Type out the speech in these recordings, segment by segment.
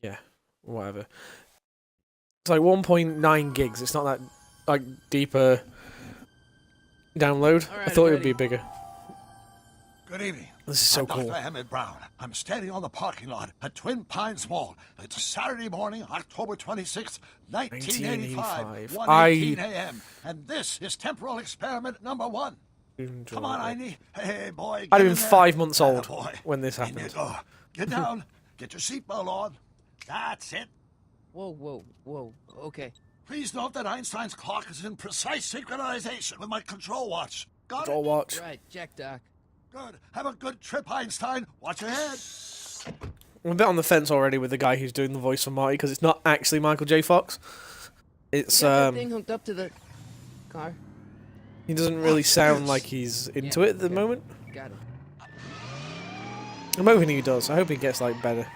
Yeah, whatever. It's like 1.9 gigs. It's not that like deeper download. All I right, thought I'm it would be ready. bigger. Good evening. This is so I'm cool. Dr. Emmett Brown. I'm standing on the parking lot at Twin Pines Mall. It's Saturday morning, October 26th, 1985, 1:18 a.m. And this is temporal experiment number 1. Come on, Einie. Hey, boy, I'd get have in been there. 5 months old Attaboy. when this In you happened. go. Get down. Get your seatbelt on. That's it. Whoa. Okay. Please note that Einstein's clock is in precise synchronization with my control watch. Got All it? watch. Right, check, Doc. Good. Have a good trip, Einstein. Watch your head. I'm a bit on the fence already with the guy who's doing the voice for Marty because it's not actually Michael J. Fox. It's You got that thing hooked up to the car? he doesn't really What's sound this? like he's into it at the okay. moment. Got it. I'm hoping he does. I hope he gets like better.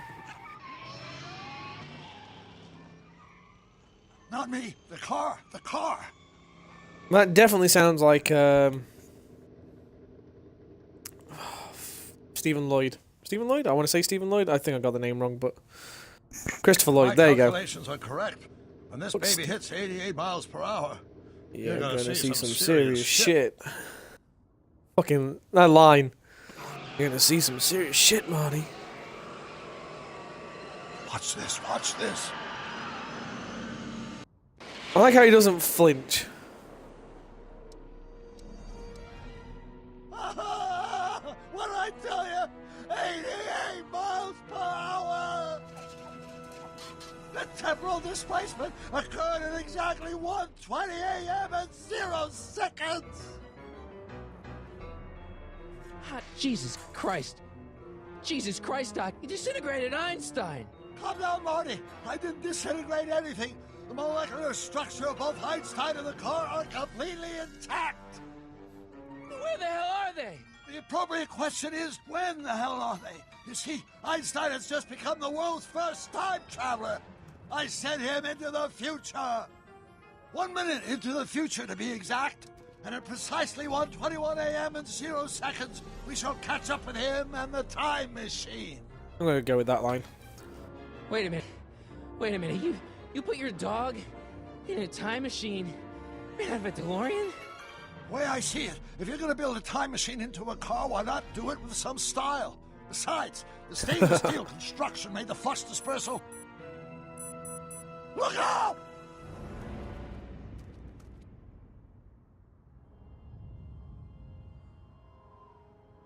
Not me. The car. The car. That definitely sounds like Stephen Lloyd. Stephen Lloyd? I want to say Stephen Lloyd. I think I got the name wrong, but Christopher Lloyd. My There you go. calculations are correct. When this Looks- baby hits 88 miles per hour, Yeah, you're gonna gonna see see some some serious serious shit. Fucking that line. You're gonna see some serious shit, Marty. watch this, watch this. I like how he doesn't flinch. What did I tell you? 88 miles per hour! The temporal displacement occurred at exactly 1:20 a.m. and 0 seconds! Ah, Jesus Christ. Jesus Christ, Doc. You disintegrated Einstein. Calm down, Marty. I didn't disintegrate anything. The molecular structure of both Einstein and the car are completely intact. Where the hell are they? The appropriate question is, when the hell are they? You see, Einstein has just become the world's first time traveler. I sent him into the future. 1 minute into the future, to be exact. And at precisely 1:21 a.m. and 0 seconds, we shall catch up with him and the time machine. I'm gonna go with that line. Wait a minute. Wait a minute. You put your dog in a time machine made out of a DeLorean? The way I see it, if you're going to build a time machine into a car, why not do it with some style? Besides, the stainless steel construction made the flux dispersal. Look out!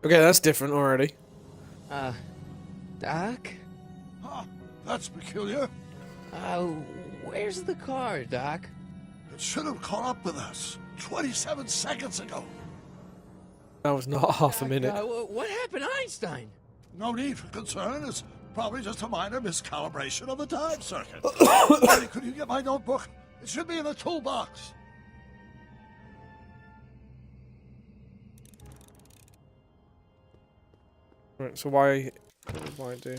Okay, that's different already. Doc? Huh, that's peculiar. Where's the car, Doc? It should have caught up with us 27 seconds ago. That was not half a Doc, minute. what happened to Einstein? No need for concern. It's probably just a minor miscalibration of the time circuit. Marty, could you get my notebook? It should be in the toolbox. Right, so why do?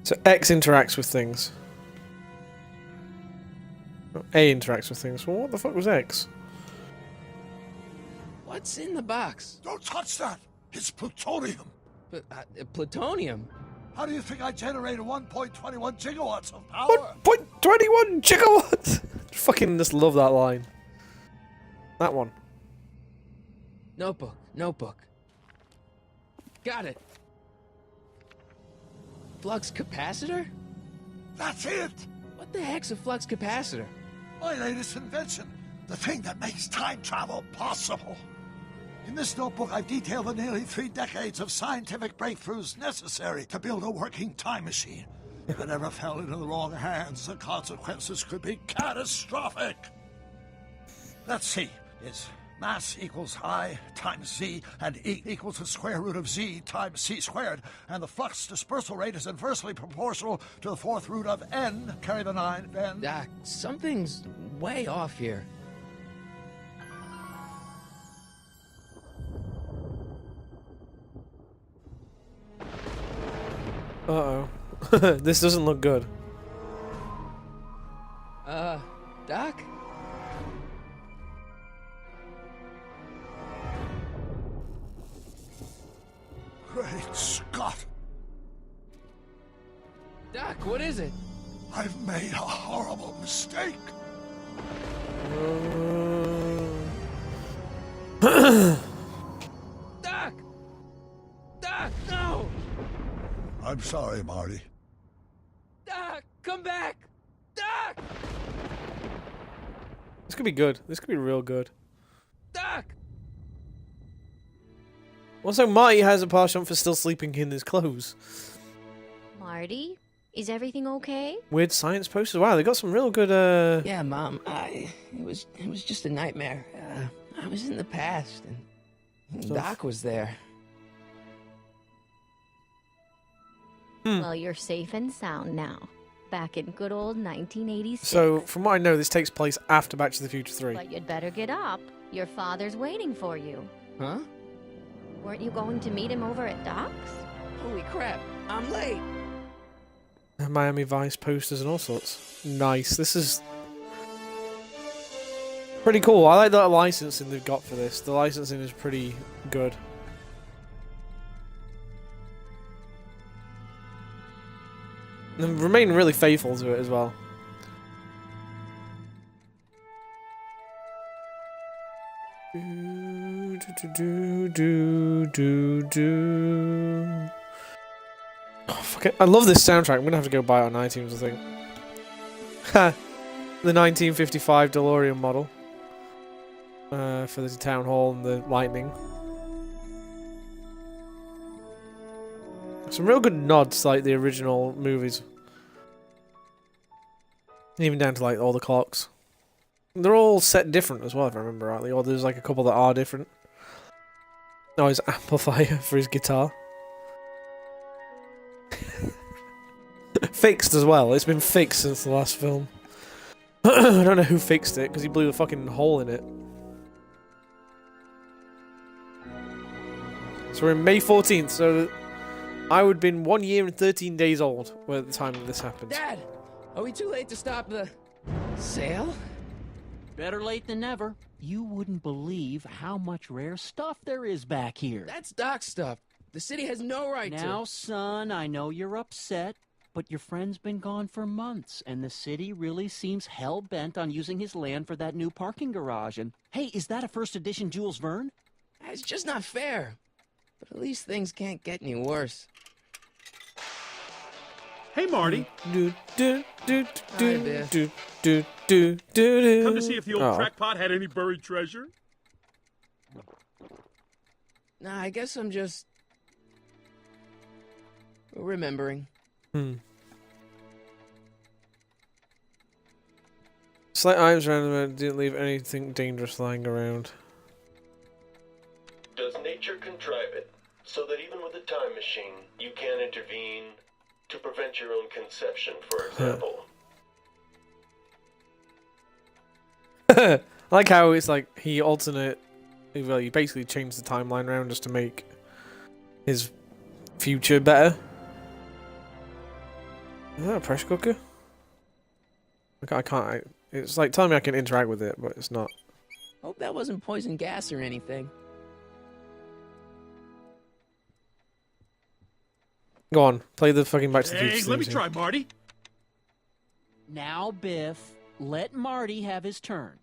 So X interacts with things. Oh, A interacts with things. Well, what the fuck was X? What's in the box? Don't touch that. It's plutonium. Plutonium? How do you think I generated 1.21 gigawatts of power? 1.21 gigawatts! Fucking just love that line. That one. Notebook. Got it. Flux capacitor? That's it! What the heck's a flux capacitor? My latest invention. The thing that makes time travel possible. In this notebook, I've detailed the nearly 3 decades of scientific breakthroughs necessary to build a working time machine. If it ever fell into the wrong hands, the consequences could be catastrophic. Let's see. It's mass equals I times Z, and E equals the square root of Z times C squared, and the flux dispersal rate is inversely proportional to the 4th root of N, carry the 9, N. Doc, something's way off here. Uh-oh. This doesn't look good. Doc? Great Scott! Doc, what is it? I've made a horrible mistake. Doc! Doc, no! I'm sorry, Marty. Doc, come back! Doc! This could be good. This could be real good. Doc! Also, Marty has a penchant for still sleeping in his clothes. Marty, is everything okay? Weird science posters. Wow, they got some real good. Yeah, Mom. It was just a nightmare. I was in the past, and Stuff. Doc was there. Well, you're safe and sound now. Back in good old 1986. So, from what I know, this takes place after Back to the Future 3. But you'd better get up. Your father's waiting for you. Huh? Weren't you going to meet him over at Doc's? Holy crap! I'm late. Miami Vice posters and all sorts. Nice. This is pretty cool. I like the licensing they've got for this. The licensing is pretty good. And remain really faithful to it as well. Oh, fuck it. I love this soundtrack. I'm gonna have to go buy it on iTunes, I think. Ha! The 1955 DeLorean model. For the town hall and the lightning. Some real good nods to, like, the original movies. Even down to, like, all the clocks. They're all set different as well, if I remember rightly. Or there's, like, a couple that are different. Oh, his amplifier for his guitar. Fixed as well. It's been fixed since the last film. I don't know who fixed it, because he blew the fucking hole in it. So we're in May 14th, so I would have been 1 year and 13 days old at the time that this happened. Dad, are we too late to stop the sale? Better late than never. You wouldn't believe how much rare stuff there is back here. That's Doc's stuff. The city has no right Now, to. son, I know you're upset, but your friend's been gone for months, and the city really seems hell-bent on using his land for that new parking garage. And, hey, is that a first edition Jules Verne? It's just not fair. But at least things can't get any worse. Hey, Marty. Do, do, do, Hi, do, Biff. do, do, do, do, do. Come to see if the old Oh. crackpot had any buried treasure? Nah, I guess I'm just remembering. Slight items around the didn't leave anything dangerous lying around. Does nature contrive it so that even with a time machine, you can intervene to prevent your own conception, for example? I like how it's like he well, he basically changed the timeline around just to make his future better. Is that a pressure cooker? I can't. It's like telling me I can interact with it, but it's not. Hope that wasn't poison gas or anything. Go on, play the fucking Back to the Hey, Future. let me theme try, Marty. Now, Biff, let Marty have his turn.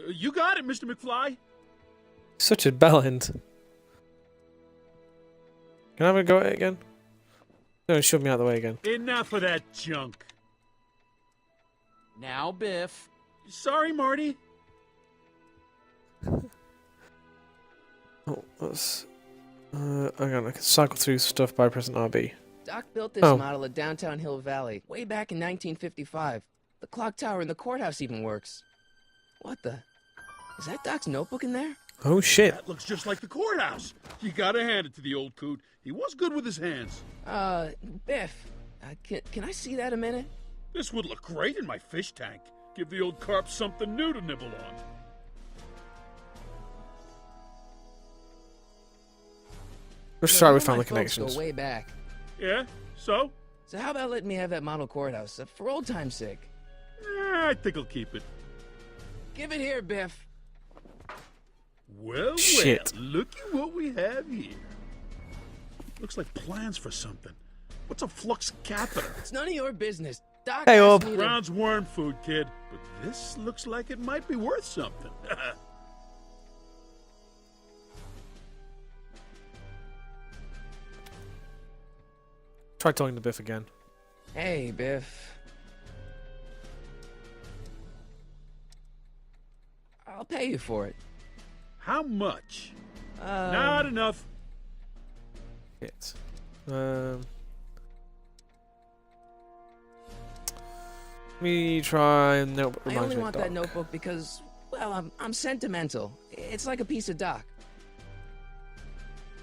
You got it, Mr. McFly. Such a bell end. Can I have a go at it again? No, shove me out of the way again. Enough of that junk. Now, Biff. Sorry, Marty. Oh, that's. Hang on, I can cycle through stuff by pressing RB. Doc built this Oh. model at downtown Hill Valley way back in 1955. The clock tower in the courthouse even works. What the? Is that Doc's notebook in there? Oh shit. That looks just like the courthouse. You gotta hand it to the old coot. He was good with his hands. Biff, can I see that a minute? This would look great in my fish tank. Give the old carp something new to nibble on. Let's start with One family of my folks connections. Go way back. Yeah? So? So how about letting me have that model courthouse for old time's sake? I think I'll keep it. Give it here, Biff. Well, Shit. well, look at what we have here. Looks like plans for something. What's a flux catheter? It's none of your business. Doc Hey, asked Orb. me to- Brown's worm food, kid. But this looks like it might be worth something. Try talking to Biff again. Hey, Biff. I'll pay you for it. How much? Uh, Not enough. Shit. Me try and notebook. I Reminds only me of want Doc. that notebook because, well, I'm sentimental. It's like a piece of Doc.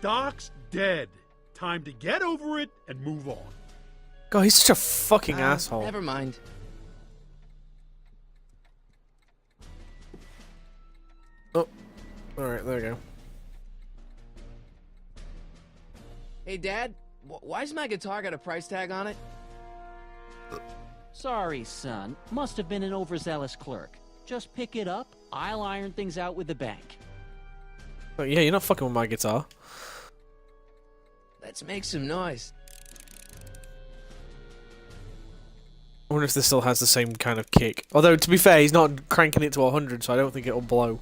Doc's dead. Time to get over it and move on. God, he's such a fucking asshole. Never mind. Oh, all right, there we go. Hey, Dad, why's my guitar got a price tag on it? Sorry, son. Must have been an overzealous clerk. Just pick it up. I'll iron things out with the bank. Oh, yeah, you're not fucking with my guitar. Let's make some noise. I wonder if this still has the same kind of kick. Although, to be fair, he's not cranking it to 100, so I don't think it'll blow.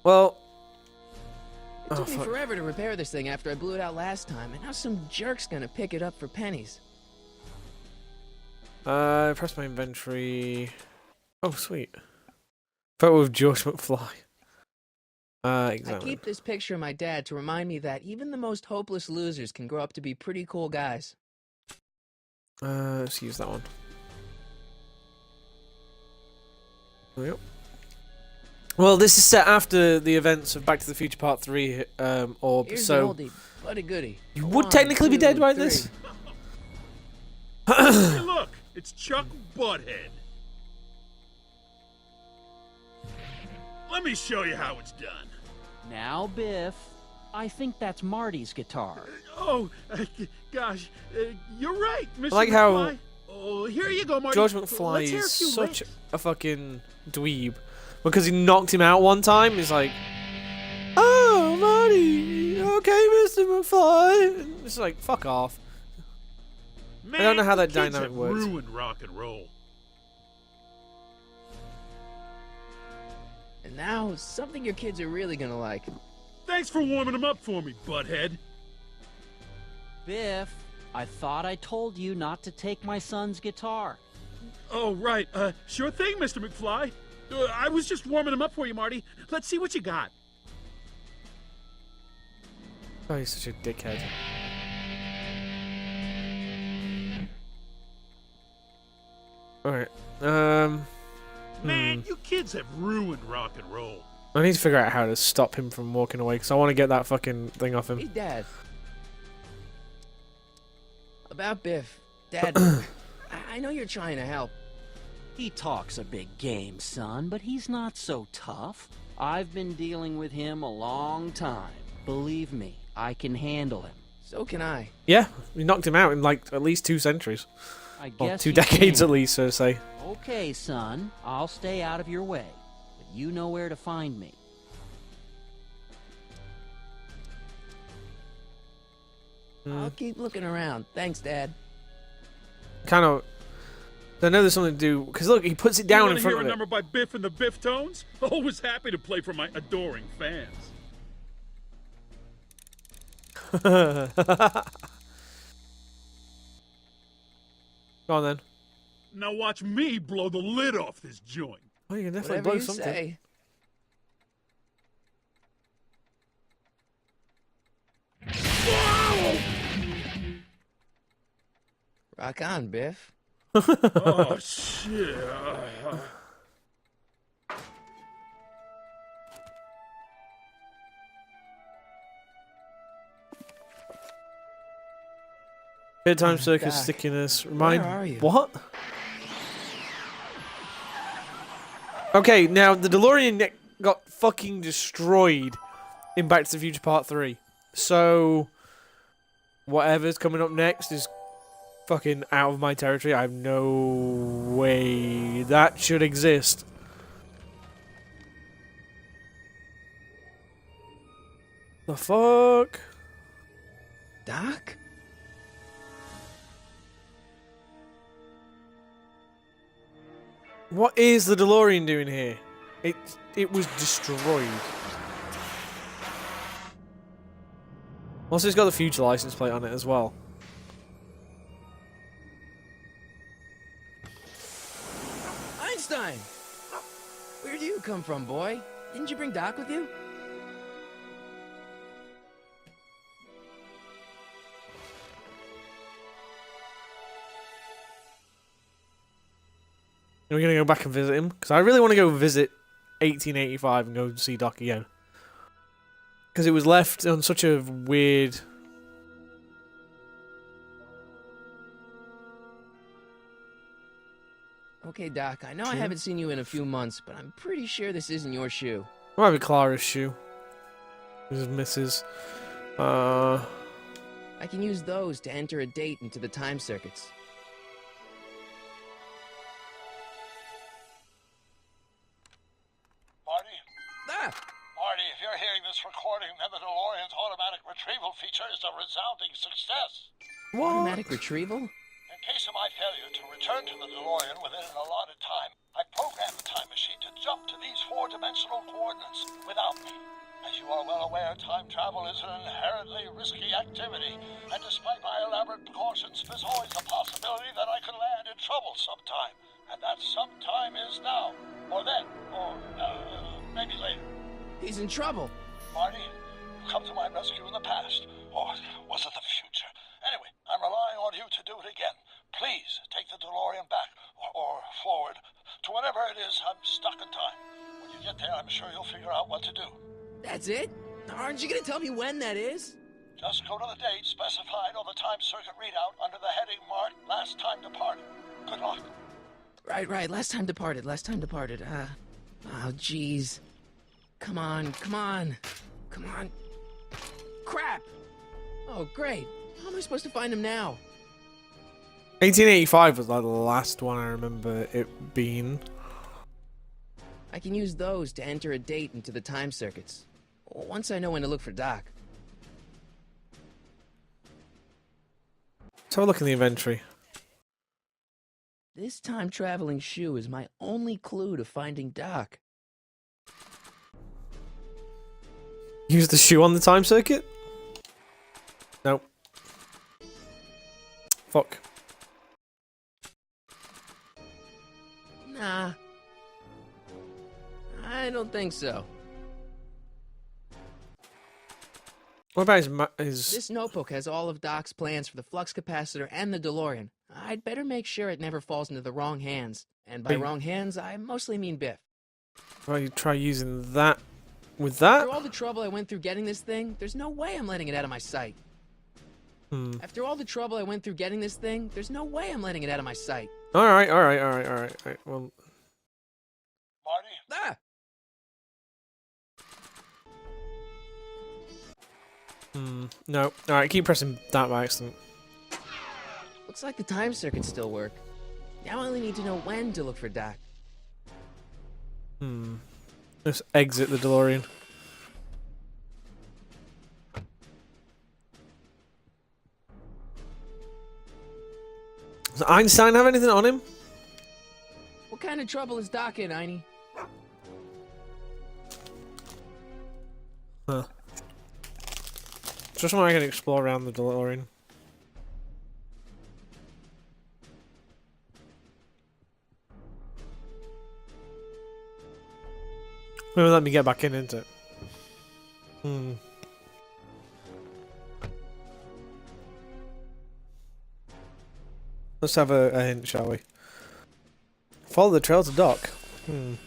Well... It took Oh, me fuck. forever to repair this thing after I blew it out last time, and now some jerk's gonna pick it up for pennies. Press my inventory. Oh, sweet. Photo of George McFly. I Examine. keep this picture of my dad to remind me that even the most hopeless losers can grow up to be pretty cool guys. Let's use that one. Yep. Well, this is set after the events of Back to the Future Part 3, Orb, Here's so... an oldie, but a goodie. You A would one, technically be two, dead by three. this? Hey, look, it's Chuck Butthead. Let me show you how it's done. Now, Biff, I think that's Marty's guitar. Oh, gosh, you're right, Mr. I like how McFly. Oh, here you go, Marty. George Let's McFly hear a is few such licks. a fucking dweeb. Because he knocked him out one time, he's like... Oh, Marty, okay, Mr. McFly. And it's like, fuck off. Man, I don't know how that the kids dynamic have works. ruined rock and roll. And now, something your kids are really gonna like. Thanks for warming them up for me, Butthead. Biff, I thought I told you not to take my son's guitar. Oh, right. Sure thing, Mr. McFly. I was just warming them up for you, Marty. Let's see what you got. Oh, he's such a dickhead. Alright, Man, you kids have ruined rock and roll. I need to figure out how to stop him from walking away, because I want to get that fucking thing off Hey, him. Dad. About Biff. Dad, I know you're trying to help. He talks a big game, son, but he's not so tough. I've been dealing with him a long time. Believe me, I can handle him. So can I. Yeah, we knocked him out in like at least 2 centuries. I Or guess 2 you decades can. at least, so to say. Okay, son, I'll stay out of your way, but you know where to find me. I'll keep looking around. Thanks, Dad. Kind of... I know there's something to do, because look, he puts it down You in front hear of a it. number by Biff and the Biff Tones? Always happy to play for my adoring fans. Go on then. Now watch me blow the lid off this joint. Oh, you can definitely Whatever blow you something. say. Rock on, Biff. Oh, shit. Bedtime circus Doc, stickiness. Remind... where are you? What? Okay, now the DeLorean got fucking destroyed in Back to the Future Part 3. So, whatever's coming up next is fucking out of my territory. I have no way that should exist. The fuck? Doc? What is the DeLorean doing here? It was destroyed. Also, it's got the future license plate on it as well. Einstein! Where do you come from, boy? Didn't you bring Doc with you? Are we gonna go back and visit him? Because I really want to go visit 1885 and go see Doc again. Because it was left on such a weird... Okay, Doc, I know I haven't seen you in a few months, but I'm pretty sure this isn't your shoe. It might be Clara's shoe. This is Mrs. I can use those to enter a date into the time circuits. Marty? Ah! Marty, if you're hearing this recording, then the DeLorean's automatic retrieval feature is a resounding success. Automatic retrieval? In case of my failure to return to the DeLorean within an allotted time, I programmed the time machine to jump to these four-dimensional coordinates without me. As you are well aware, time travel is an inherently risky activity, and despite my elaborate precautions, there's always a possibility that I could land in trouble sometime. And that sometime is now, or then, or maybe later. He's in trouble. Marty, you come to my rescue in the past, or was it the future? Anyway, I'm relying on you to do it again. Please take the DeLorean back, or forward, to whatever it is I'm stuck in time. When you get there, I'm sure you'll figure out what to do. That's it? Aren't you gonna tell me when that is? Just go to the date specified on the time circuit readout under the heading marked Last Time Departed. Good luck. Right. Last time departed. Oh, jeez. Come on. Crap! Oh, great. How am I supposed to find him now? 1885 was like the last one I remember it being. I can use those to enter a date into the time circuits. Once I know when to look for Doc. Let's have a look in the inventory. This time-traveling shoe is my only clue to finding Doc. Use the shoe on the time circuit? Nope. Fuck. Nah. I don't think so. What about his... This notebook has all of Doc's plans for the flux capacitor and the DeLorean. I'd better make sure it never falls into the wrong hands. And by Wait. wrong hands, I mostly mean Biff. Well, you try using that with that? After all the trouble I went through getting this thing, there's no way I'm letting it out of my sight. After all the trouble I went through getting this thing, there's no way I'm letting it out of my sight. Alright. Well... Marty? Ah! No. Alright, keep pressing that by accident. Looks like the time circuits still work. Now I only need to know when to look for Doc. Let's exit the DeLorean. Does Einstein have anything on him? What kind of trouble is Doc in, Einie? Huh. Just so I can explore around the DeLorean. Maybe let me get back in, isn't it? Let's have a hint, shall we? Follow the trail to Doc. Am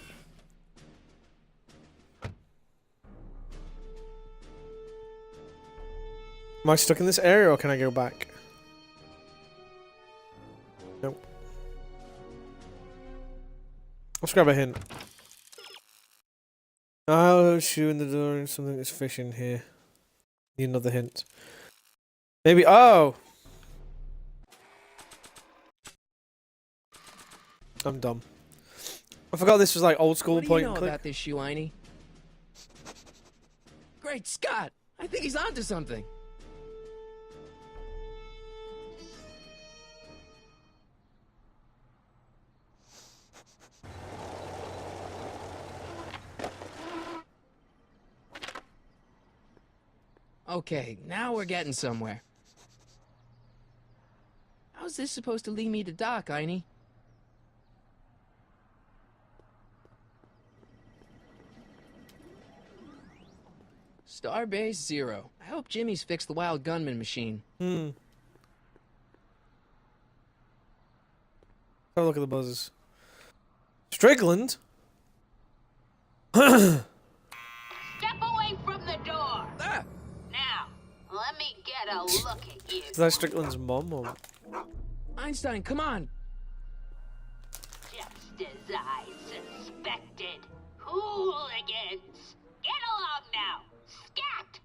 I stuck in this area or can I go back? Nope. Let's grab a hint. Oh, shoe in the door and something is fishing here. Need another hint. Maybe. Oh! I'm dumb. I forgot this was like old school What do you point know and click. about this shoe, Einie? Great Scott! I think he's onto something. Okay, now we're getting somewhere. How's this supposed to lead me to Doc, Einie? Starbase 0. I hope Jimmy's fixed the wild gunman machine. Have a look at the buzzers. Strickland? Step away from the door. Ah! Now, let me get a look at you. Is that Strickland's mom or... Einstein, come on! Just as I suspected. Hooligans! Get along now! Scat!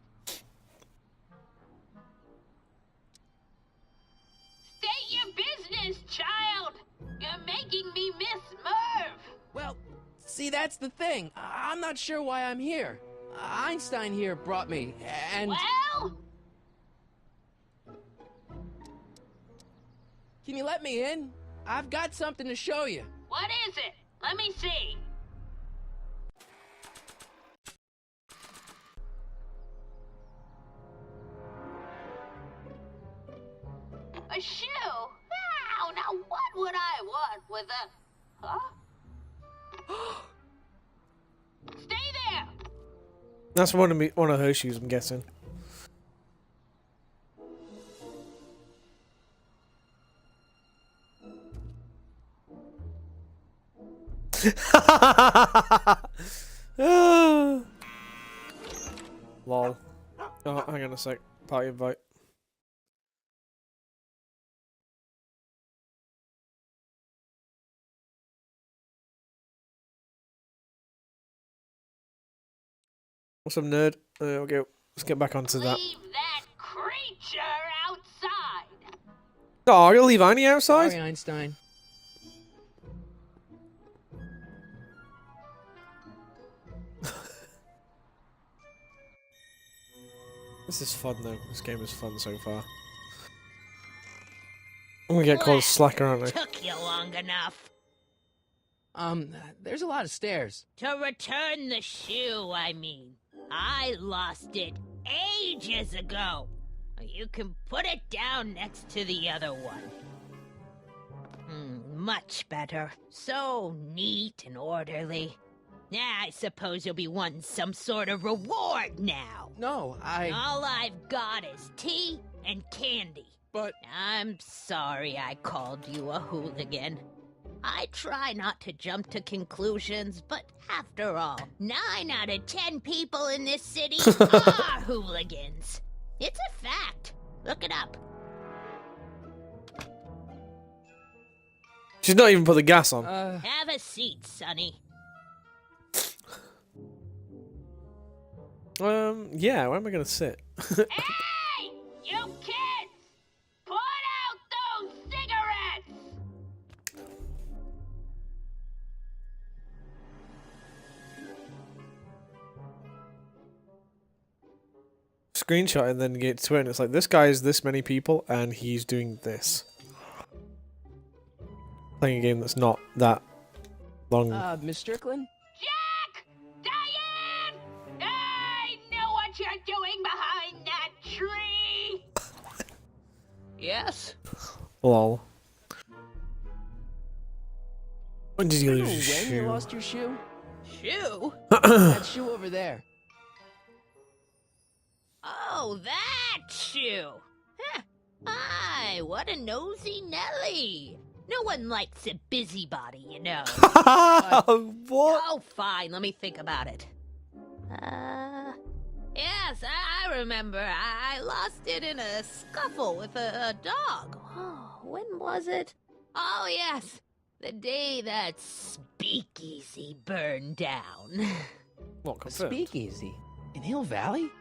State your business, child! You're making me miss Merv! Well, see, that's the thing. I'm not sure why I'm here. Einstein here brought me, and... Well? Can you let me in? I've got something to show you. What is it? Let me see. A shoe? Wow, now what would I want with a... Huh? Stay there! That's one of her shoes, I'm guessing. Lol. Oh, hang on a sec. Party invite. What's up, nerd? Okay, let's get back onto that. Leave that creature outside! Oh, you'll leave Annie outside? Sorry, Einstein. This is fun though. This game is fun so far. I'm gonna get called a slacker, aren't I? Took you long enough. There's a lot of stairs. To return the shoe, I mean. I lost it ages ago. You can put it down next to the other one. Much better. So neat and orderly. I suppose you'll be wanting some sort of reward now. No, All I've got is tea and candy. But... I'm sorry I called you a hooligan. I try not to jump to conclusions, but after all, 9 out of 10 people in this city are hooligans. It's a fact. Look it up. She's not even put the gas on. Have a seat, Sonny. Yeah, where am I gonna sit? Hey! You kids! Put out those cigarettes! Screenshot and then get to it, and it's like, this guy is this many people, and he's doing this. Playing a game that's not that long. Miss Strickland? Jack! Diane! I know what you're doing behind that tree! Yes? Lol. When did you I lose know your when you shoe? lost your shoe? Shoe? That shoe over there. Oh, that shoe! Huh. Aye, what a nosy Nelly! No one likes a busybody, you know. What? Oh, fine, let me think about it. Yes, I remember. I lost it in a scuffle with a dog. Oh, when was it? Oh, yes, the day that speakeasy burned down. What, A confirmed? speakeasy? In Hill Valley?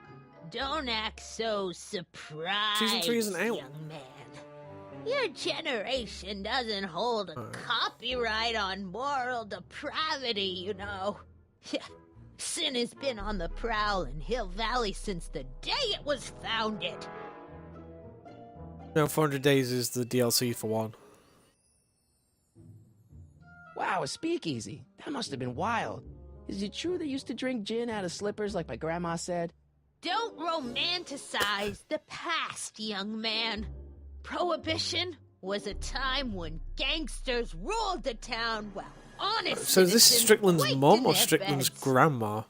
Don't act so surprised, Season 3 isn't out. young man. Your generation doesn't hold a copyright on moral depravity, you know. Sin has been on the prowl in Hill Valley since the day it was founded. No, 400 Days is the DLC for one. Wow, a speakeasy. That must have been wild. Is it true they used to drink gin out of slippers like my grandma said? Don't romanticize the past, young man. Prohibition was a time when gangsters ruled the town while honest So is this citizens Strickland's waked mum in or their Strickland's beds. grandma?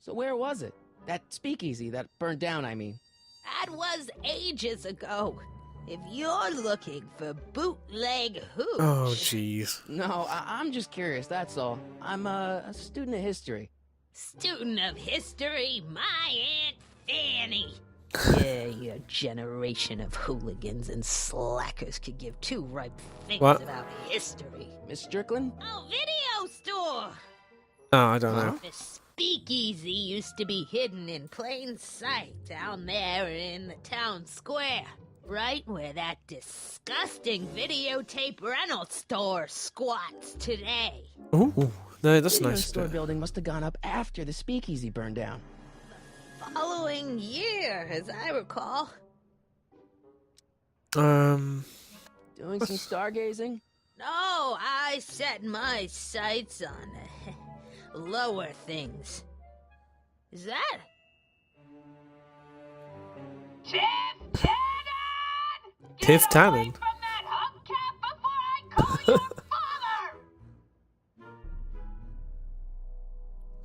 So where was it? That speakeasy that burned down, I mean. That was ages ago. If you're looking for bootleg hooch... Oh, jeez. No, I'm just curious, that's all. I'm a student of history. Student of history, my Aunt Fanny. Yeah, your generation of hooligans and slackers could give two ripe things What? about history. Miss Strickland? Oh, video store! Oh, I don't know. The speakeasy used to be hidden in plain sight down there in the town square. Right where that disgusting videotape rental store squats today. Ooh, no, that's Video nice. store building must have gone up after the speakeasy burned down. Following year, as I recall. Doing some stargazing? No, I set my sights on lower things. Is that? Tiff Tannen.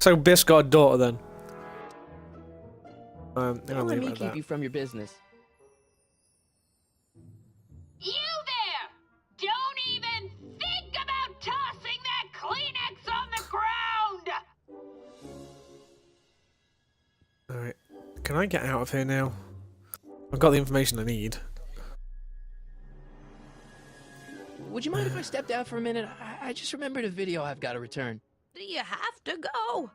So Biff's got a daughter then. I'm gonna Don't let leave me it at keep that. you from your business. You there! Don't even think about tossing that Kleenex on the ground! Alright. Can I get out of here now? I've got the information I need. Would you mind if I stepped out for a minute? I just remembered a video I've got to return. Do you have to go?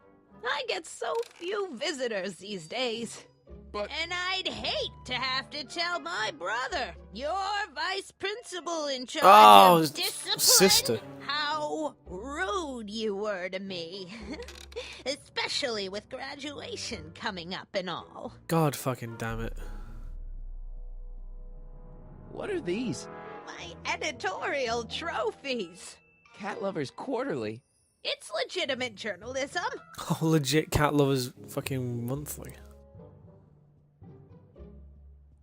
I get so few visitors these days. But- And I'd hate to have to tell my brother, your vice principal in charge Oh, of his discipline, sister. how rude you were to me. Especially with graduation coming up and all. God fucking damn it. What are these? My editorial trophies. Cat Lovers Quarterly. It's legitimate journalism. Oh, legit Cat Lovers fucking monthly.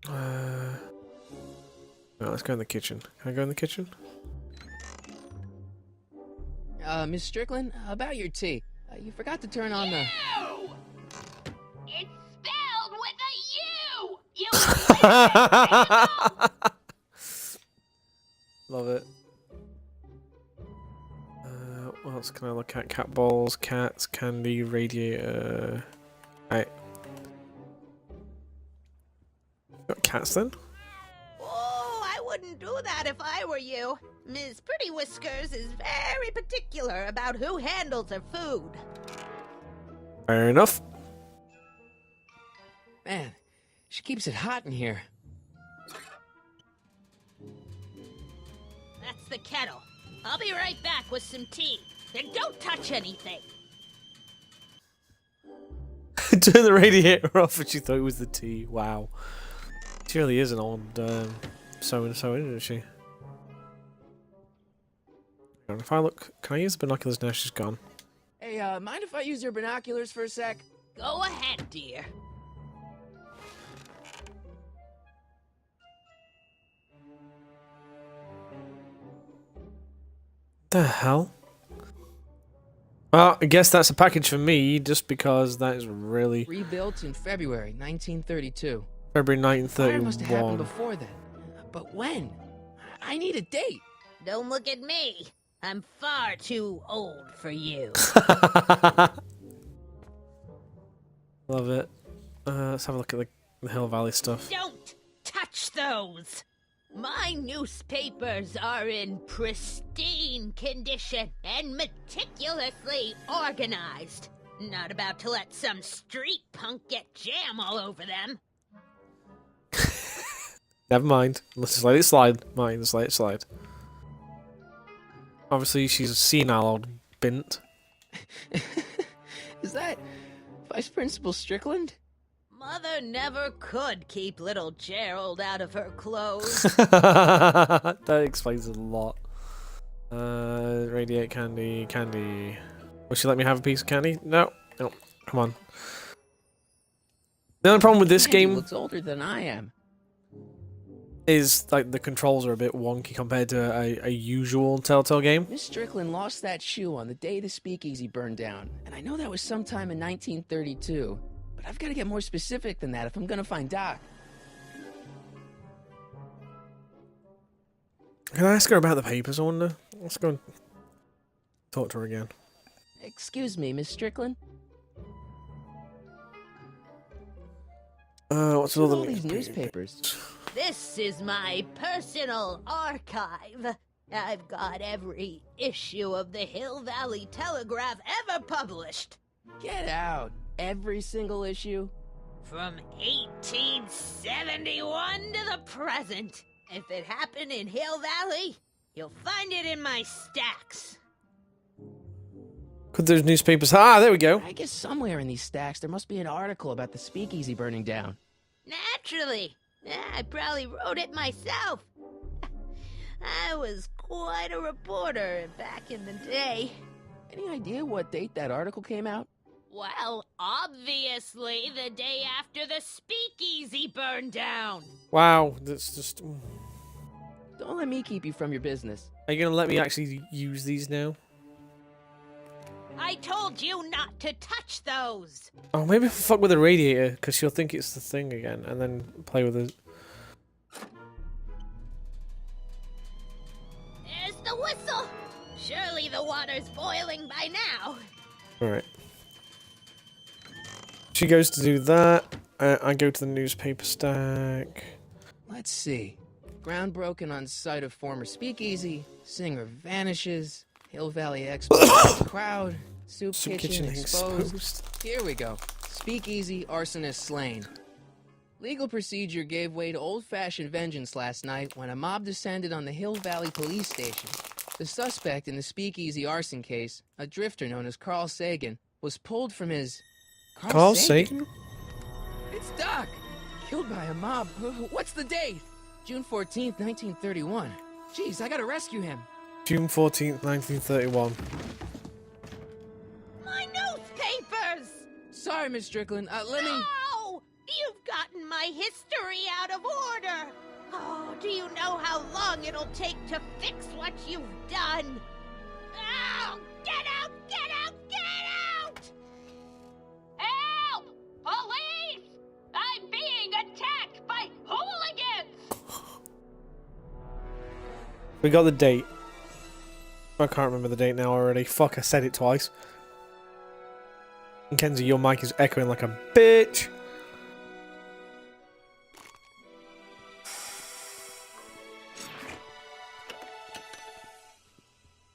Right, let's go in the kitchen. Can I go in the kitchen? Miss Strickland, about your tea. You forgot to turn on the... You! It's spelled with a U! You Love it. What else can I look at? Cat balls, cats, candy, radiator. Right. Got cats then? Oh, I wouldn't do that if I were you. Ms. Pretty Whiskers is very particular about who handles her food. Fair enough. Man, she keeps it hot in here. That's the kettle. I'll be right back with some tea. And don't touch anything. Turn the radiator off and she thought it was the tea. Wow. She really is an old so-and-so, isn't she? And if I look... Can I use the binoculars now she's gone? Hey, mind if I use your binoculars for a sec? Go ahead, dear. The hell? Well, I guess that's a package for me, just because that is really... Rebuilt in February 1932. February Fire must have happened 1931. before then. But when? I need a date. Don't look at me. I'm far too old for you. Love it. Let's have a look at the Hill Valley stuff. Don't touch those. My newspapers are in pristine condition and meticulously organized. Not about to let some street punk get jam all over them. Never mind. Let's just let it slide. Mind, just let it slide. Obviously, she's a senile old bint. Is that Vice Principal Strickland? Mother never could keep little Gerald out of her clothes. That explains a lot. Radiate candy, candy. Will she let me have a piece of candy? No. No. Come on. The only problem with this Andy game looks older than I am. is like the controls are a bit wonky compared to a usual Telltale game. Miss Strickland lost that shoe on the day the speakeasy burned down, and I know that was sometime in 1932. But I've got to get more specific than that if I'm gonna find Doc. Can I ask her about the papers, I wonder? Let's go and talk to her again. Excuse me, Miss Strickland? What's with all these newspapers? This is my personal archive. I've got every issue of the Hill Valley Telegraph ever published. Get out. Every single issue? From 1871 to the present. If it happened in Hill Valley, you'll find it in my stacks. Could those newspapers... Ah, there we go. I guess somewhere in these stacks there must be an article about the speakeasy burning down. Naturally. I probably wrote it myself. I was quite a reporter back in the day. Any idea what date that article came out? Well, obviously the day after the speakeasy burned down. Wow, that's just... Don't let me keep you from your business. Are you going to let me actually use these now? I told you not to touch those. Oh, maybe if I fuck with the radiator, because she'll think it's the thing again, and then play with it. There's the whistle. Surely the water's boiling by now. Alright. She goes to do that. I go to the newspaper stack. Let's see. Ground broken on site of former speakeasy. Singer vanishes. Hill Valley Expo crowd. Soup kitchen exposed. Here we go. Speakeasy arsonist slain. Legal procedure gave way to old-fashioned vengeance last night when a mob descended on the Hill Valley police station. The suspect in the speakeasy arson case, a drifter known as Carl Sagan, was pulled from his... Carl Sagan? It's Doc! Killed by a mob. What's the date? June 14th, 1931. Jeez, I gotta rescue him. June 14th, 1931. My newspapers! Sorry, Miss Strickland. Let me... No! You've gotten my history out of order! Oh, do you know how long it'll take to fix what you've done? Oh, get out! Get out! Get out! Help! Police! I'm being attacked by hooligans! We got the date. I can't remember the date now already. Fuck, I said it twice. And Kenzie, your mic is echoing like a bitch.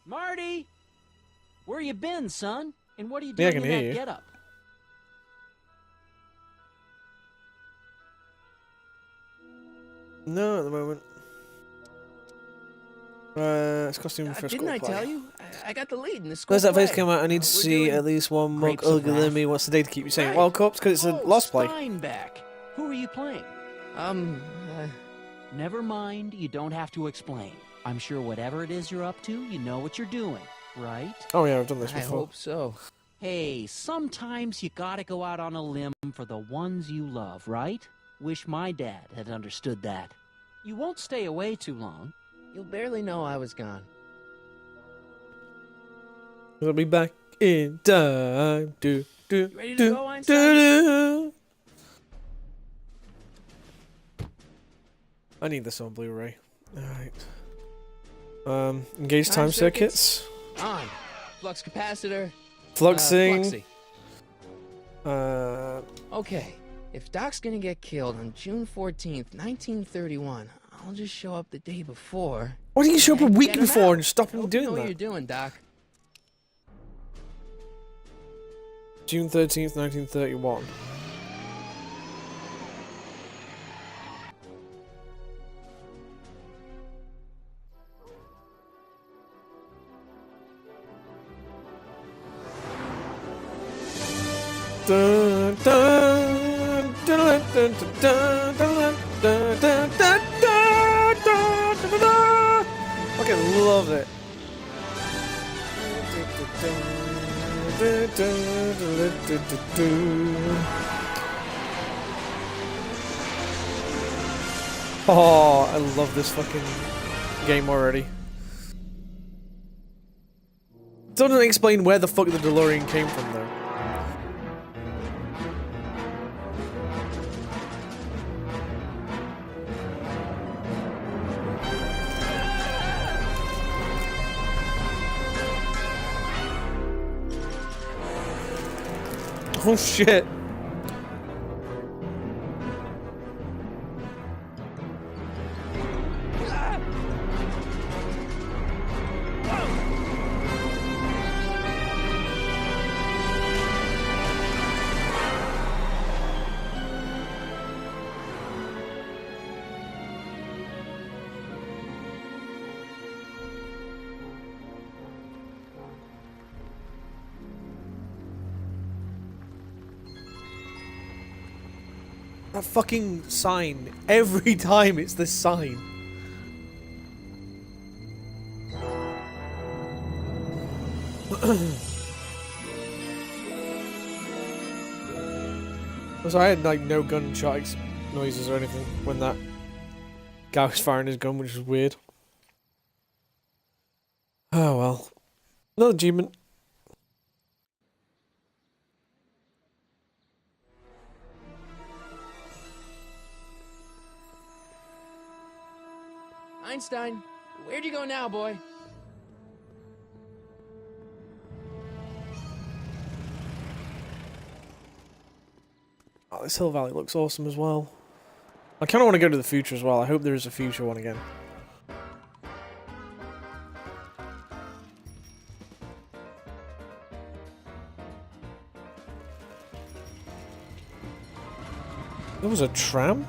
Marty! Where you been, son? And what are you Yeah, I doing can in hear that you. getup? No, at the moment. It's costume for didn't school I play. tell you? I got the lead in the school Where's that face play. come out? I need to We're see doing at least one mug Grapes of uglier than Wrath. me. What's the day to keep you saying? Right. Well, Cups, because it's a lost play. Steinbeck. Who are you playing? Never mind, you don't have to explain. I'm sure whatever it is you're up to, you know what you're doing, right? Oh yeah, I've done this I before. hope so. Hey, sometimes you gotta go out on a limb for the ones you love, right? Wish my dad had understood that. You won't stay away too long. You'll barely know I was gone. We'll be back in time. Do, do, You ready to do, go, Einstein? do. I need this on Blu-ray. Alright. Engage time circuits. On. Flux capacitor. Fluxing. Fluxy. Okay. If Doc's gonna get killed on June 14th, 1931, I'll just show up the day before. Why didn't you show up a and week get him before out. and stop I him hope you know doing what that? you're doing, Doc. June 13th, 1931. Fucking love it. Oh, I love this fucking game already. Doesn't explain where the fuck the DeLorean came from though. Oh shit. That fucking sign. Every time it's this sign. So I had like no gunshot noises or anything when that guy was firing his gun, which was weird. Oh well. Another achievement. Einstein, where'd you go now, boy? Oh, this Hill Valley looks awesome as well. I kind of want to go to the future as well. I hope there is a future one again. There was a tram?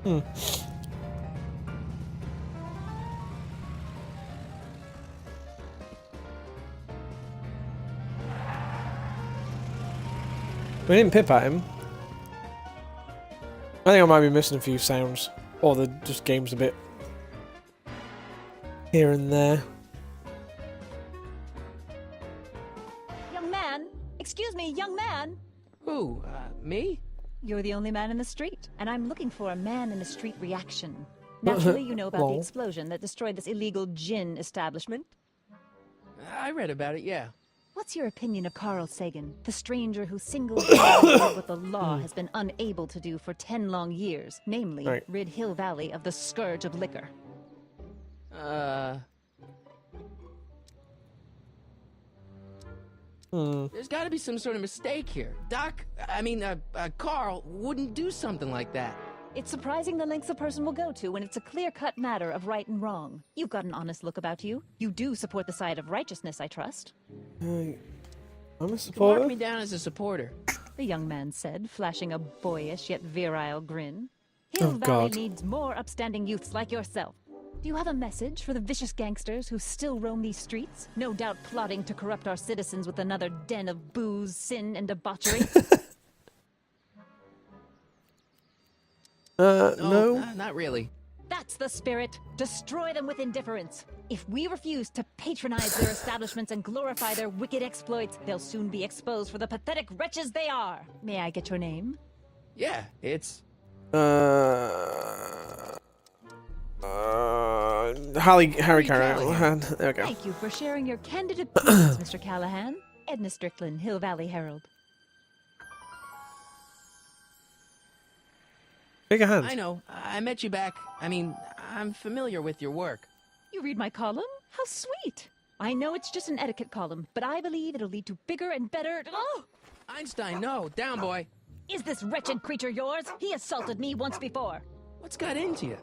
Hmm. We didn't pip at him. I think I might be missing a few sounds. Or the just game's a bit here and there. Young man! Excuse me, young man! Who, me? You're the only man in the street, and I'm looking for a man-in-the-street reaction. Naturally, you know about the explosion that destroyed this illegal gin establishment. I read about it, yeah. What's your opinion of Carl Sagan, the stranger who single-handedly did what the law has been unable to do for 10 long years, namely, rid Hill Valley of the scourge of liquor? There's gotta be some sort of mistake here. Carl wouldn't do something like that. It's surprising the lengths a person will go to when it's a clear-cut matter of right and wrong. You've got an honest look about you. You do support the side of righteousness, I trust. I'm a Mark supporter. me down as a supporter. The young man said, flashing a boyish yet virile grin. Hill Valley God. needs more upstanding youths like yourself. Do you have a message for the vicious gangsters who still roam these streets? No doubt plotting to corrupt our citizens with another den of booze, sin, and debauchery. No. Not really. That's the spirit. Destroy them with indifference. If we refuse to patronize their establishments and glorify their wicked exploits, they'll soon be exposed for the pathetic wretches they are. May I get your name? Yeah, it's... Harry Callahan. There we go. Thank you for sharing your candid opinions, Mr. Callahan. Edna Strickland, Hill Valley Herald. Big a hand. I know. I met you back. I'm familiar with your work. You read my column? How sweet! I know it's just an etiquette column, but I believe it'll lead to bigger and better... Oh! Einstein, no. Down, boy. Is this wretched creature yours? He assaulted me once before. What's got into you?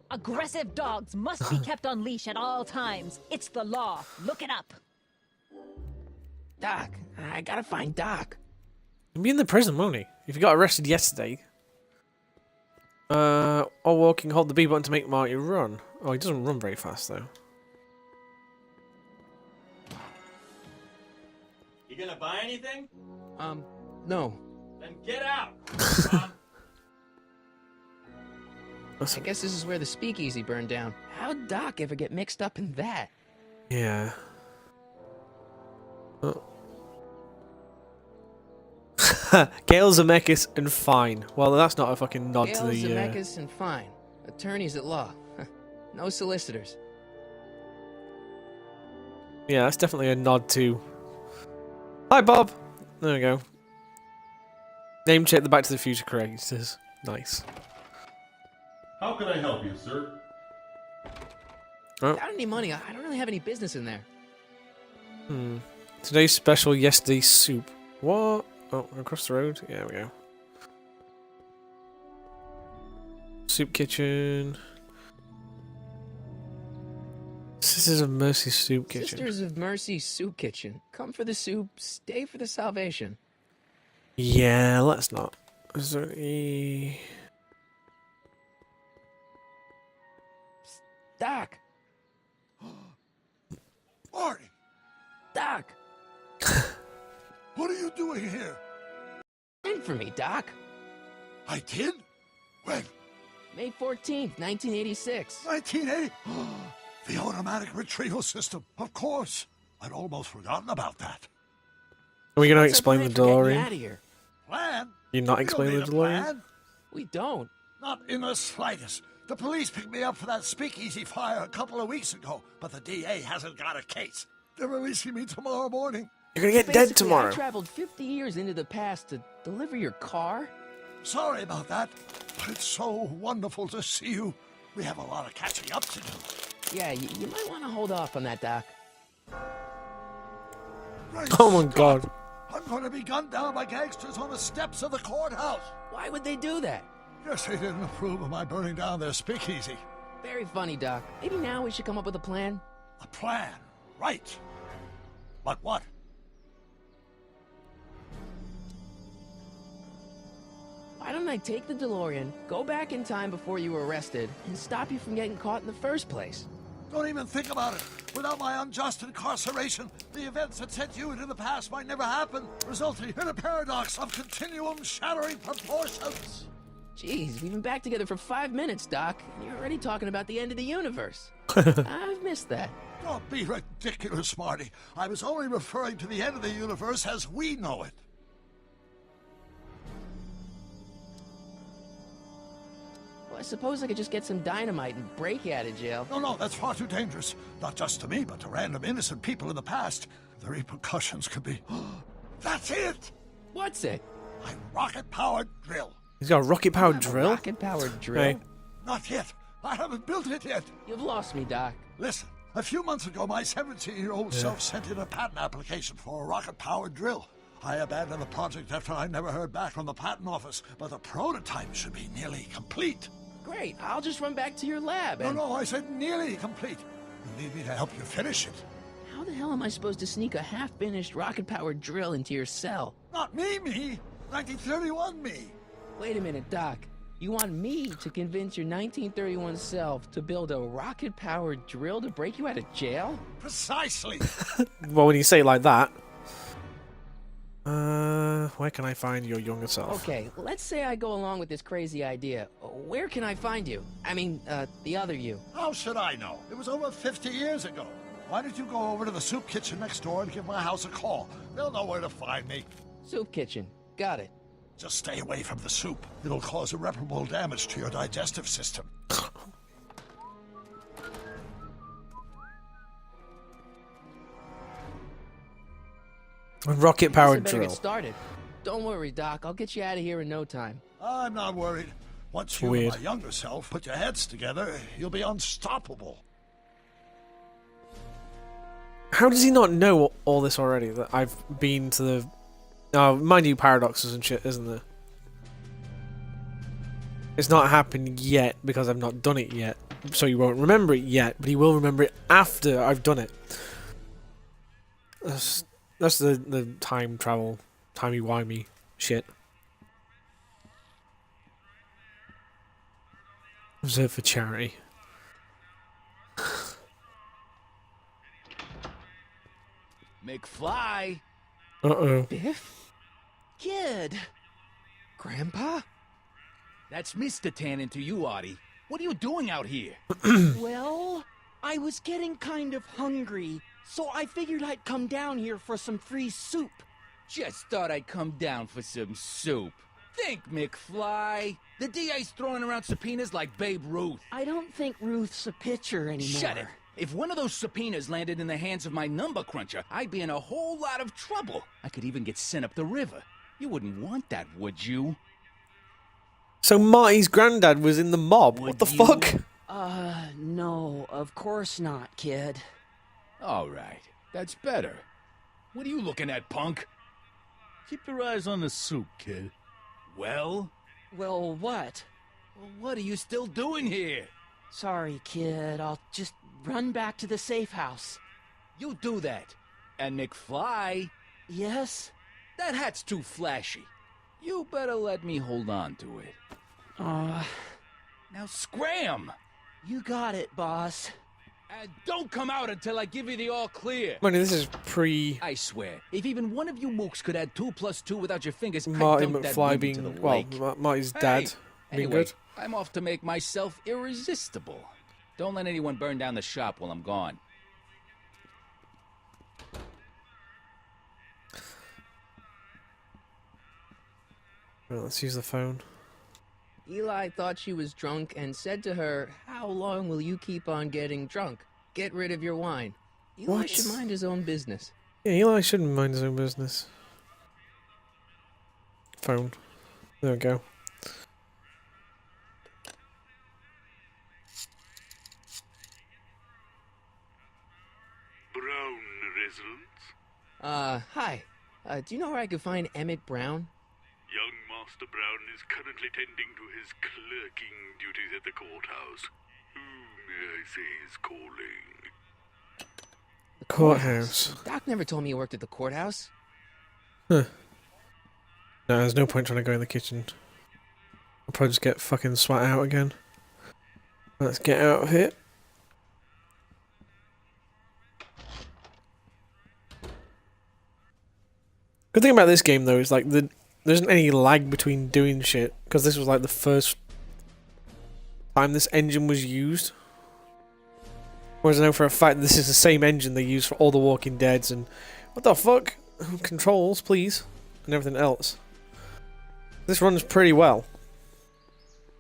Aggressive dogs must be kept on leash at all times. It's the law. Look it up. Doc. I gotta find Doc. He'll be in the prison, won't he? If he got arrested yesterday. Or walking, hold the B button to make Marty run. Oh, he doesn't run very fast, though. You gonna buy anything? No. Then get out! I guess this is where the speakeasy burned down. How'd Doc ever get mixed up in that? Yeah. Oh. Gail Zemeckis and fine. Well, that's not a fucking nod to Gail the... Zemeckis and fine. Attorneys at law. No solicitors. Yeah, that's definitely a nod to... Hi, Bob! There we go. Name check the Back to the Future creators. Nice. How can I help you, sir? Oh. Without any money, I don't really have any business in there. Today's special, yesterday's soup. What? Oh, across the road? Yeah, we go. Soup kitchen. Sisters of Mercy Soup Kitchen. Sisters of Mercy Soup Kitchen. Come for the soup, stay for the salvation. Yeah, let's not. Is there any... Doc! Marty, Doc! what are you doing here? Send for me, Doc. I did? When? May 14th, 1986. 1980? The automatic retrieval system, of course. I'd almost forgotten about that. Are we going to What's our explain the plan for getting you DeLorean? out of here? Plan? You're not We don't explaining need the a DeLorean? plan. We don't. Not in the slightest. The police picked me up for that speakeasy fire a couple of weeks ago, but the DA hasn't got a case. They're releasing me tomorrow morning. You're going to get dead Basically, tomorrow. I traveled 50 years into the past to deliver your car? Sorry about that, but it's so wonderful to see you. We have a lot of catching up to do. Yeah, you might want to hold off on that, Doc. Great Oh my Scott. god. I'm going to be gunned down by gangsters on the steps of the courthouse. Why would they do that? Guess they didn't approve of my burning down their speakeasy. Very funny, Doc. Maybe now we should come up with a plan. A plan, right. But what? Why don't I take the DeLorean, go back in time before you were arrested, and stop you from getting caught in the first place? Don't even think about it. Without my unjust incarceration, the events that sent you into the past might never happen, resulting in a paradox of continuum-shattering proportions. Jeez, we've been back together for 5 minutes, Doc, and you're already talking about the end of the universe. I've missed that. Don't be ridiculous, Marty. I was only referring to the end of the universe as we know it. Well, I suppose I could just get some dynamite and break you out of jail. No, that's far too dangerous. Not just to me, but to random innocent people in the past. The repercussions could be... That's it! What's it? My rocket-powered drill. He's got a rocket-powered drill? Rocket-powered drill? Hey. Not yet. I haven't built it yet. You've lost me, Doc. Listen, a few months ago, my 17-year-old self sent in a patent application for a rocket-powered drill. I abandoned the project after I never heard back from the patent office, but the prototype should be nearly complete. Great, I'll just run back to your lab and... No, I said nearly complete. You need me to help you finish it. How the hell am I supposed to sneak a half-finished rocket-powered drill into your cell? Not me. 1931 me. Wait a minute, Doc. You want me to convince your 1931 self to build a rocket-powered drill to break you out of jail? Precisely. Well, when you say it like that... where can I find your younger self? Okay, let's say I go along with this crazy idea. Where can I find you? I mean, the other you. How should I know? It was over 50 years ago. Why don't you go over to the soup kitchen next door and give my house a call? They'll know where to find me. Soup kitchen. Got it. Just stay away from the soup. It'll cause irreparable damage to your digestive system. A rocket-powered Better drill. get started. Don't worry, Doc. I'll get you out of here in no time. I'm not worried. Once you Weird. and my younger self put your heads together, you'll be unstoppable. How does he not know all this already? That I've been to the... Oh, mind you, paradoxes and shit, isn't there? It's not happened yet because I've not done it yet. So you won't remember it yet, but he will remember it after I've done it. That's the time travel, timey-wimey shit. Reserved for charity. McFly! Uh-oh. Biff? Kid! Grandpa? That's Mr. Tannen to you, Artie. What are you doing out here? Well, I was getting kind of hungry, so I figured I'd come down here for some free soup. Just thought I'd come down for some soup. Think, McFly. The DA's throwing around subpoenas like Babe Ruth. I don't think Ruth's a pitcher anymore. Shut it. If one of those subpoenas landed in the hands of my number cruncher, I'd be in a whole lot of trouble. I could even get sent up the river. You wouldn't want that, would you? So Marty's granddad was in the mob. What the fuck? No, of course not, kid. All right. That's better. What are you looking at, punk? Keep your eyes on the soup, kid. Well? Well, what? Well, what are you still doing here? Sorry, kid. I'll just run back to the safe house. You do that. And McFly? Yes? That hat's too flashy. You better let me hold on to it. Now scram! You got it, boss. And don't come out until I give you the all clear. Money, this is pre I swear, if even one of you mooks could add 2 + 2 without your fingers, Marty I'd dump that McFly wind being into the well, lake. Marty's dad being Anyway, good. I'm off to make myself irresistible. Don't let anyone burn down the shop while I'm gone. Well, let's use the phone. Eli thought she was drunk and said to her, "How long will you keep on getting drunk? Get rid of your wine." Eli What? should mind his own business. Yeah, Eli shouldn't mind his own business. Phone. There we go. Brown residence? Hi. Do you know where I could find Emmett Brown? Young Master Brown is currently tending to his clerking duties at the courthouse. Who may I say is calling? The Courthouse. Doc never told me he worked at the courthouse. Huh. No, there's no point trying to go in the kitchen. I'll probably just get fucking swat out again. Let's get out of here. Good thing about this game though is like there isn't any lag between doing shit, because this was like the first time this engine was used. Whereas I know for a fact this is the same engine they use for all the Walking Deads and what the fuck? Controls, please, and everything else. This runs pretty well.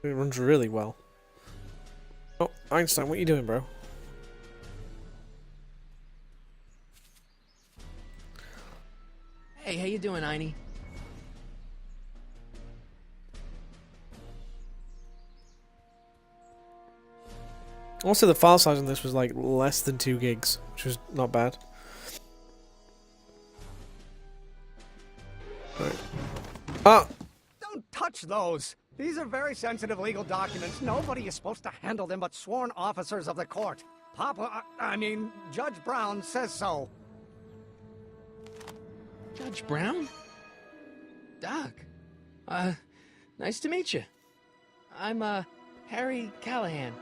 It runs really well. Oh, Einstein, what are you doing, bro? Hey, how you doing, Einie? Also, the file size on this was like less than 2 gigs, which was not bad. Right. Ah! Don't touch those! These are very sensitive legal documents. Nobody is supposed to handle them but sworn officers of the court. Judge Brown says so. Judge Brown? Doc. Nice to meet you. I'm, Harry Callahan.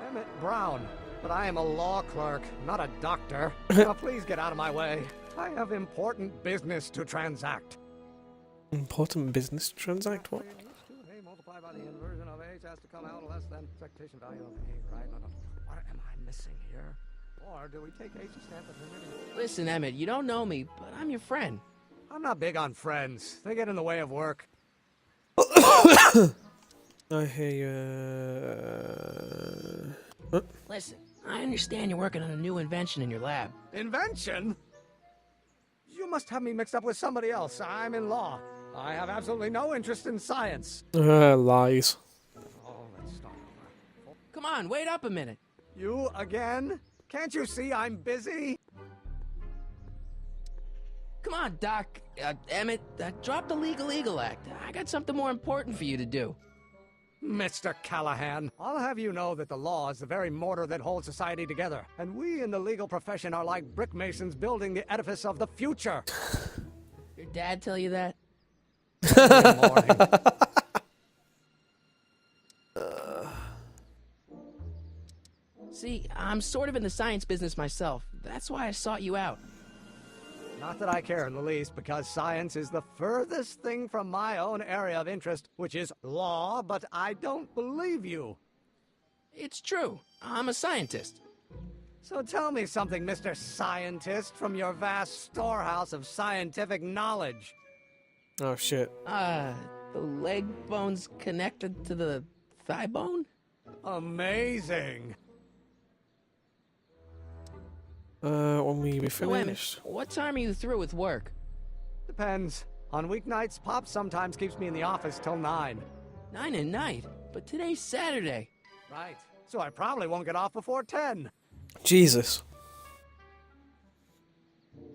Emmett Brown. But I am a law clerk, not a doctor. Now please get out of my way. I have important business to transact. Important business to transact? What? Multiplied by the inversion of H has to come out less than expectation value of A, right? No. What am I missing here? Or do we take H's stamp and then... Listen, Emmett, you don't know me, but I'm your friend. I'm not big on friends. They get in the way of work. I hear you. Listen, I understand you're working on a new invention in your lab. Invention? You must have me mixed up with somebody else. I'm in law. I have absolutely no interest in science. Lies. Oh, let's start over. Come on, wait up a minute. You again? Can't you see I'm busy? Come on, Doc. Emmett, drop the Legal Eagle Act. I got something more important for you to do. Mr. Callahan, I'll have you know that the law is the very mortar that holds society together, and we in the legal profession are like brick masons building the edifice of the future. Your dad tell you that? Every morning. See, I'm sort of in the science business myself. That's why I sought you out. Not that I care in the least, because science is the furthest thing from my own area of interest, which is law, but I don't believe you. It's true. I'm a scientist. So tell me something, Mr. Scientist, from your vast storehouse of scientific knowledge. Oh, shit. The leg bone's connected to the thigh bone? Amazing. When we be Wait a minute. finished. What time are you through with work? Depends. On weeknights, Pop sometimes keeps me in the office till 9. 9 at night? But today's Saturday. Right. So I probably won't get off before 10. Jesus.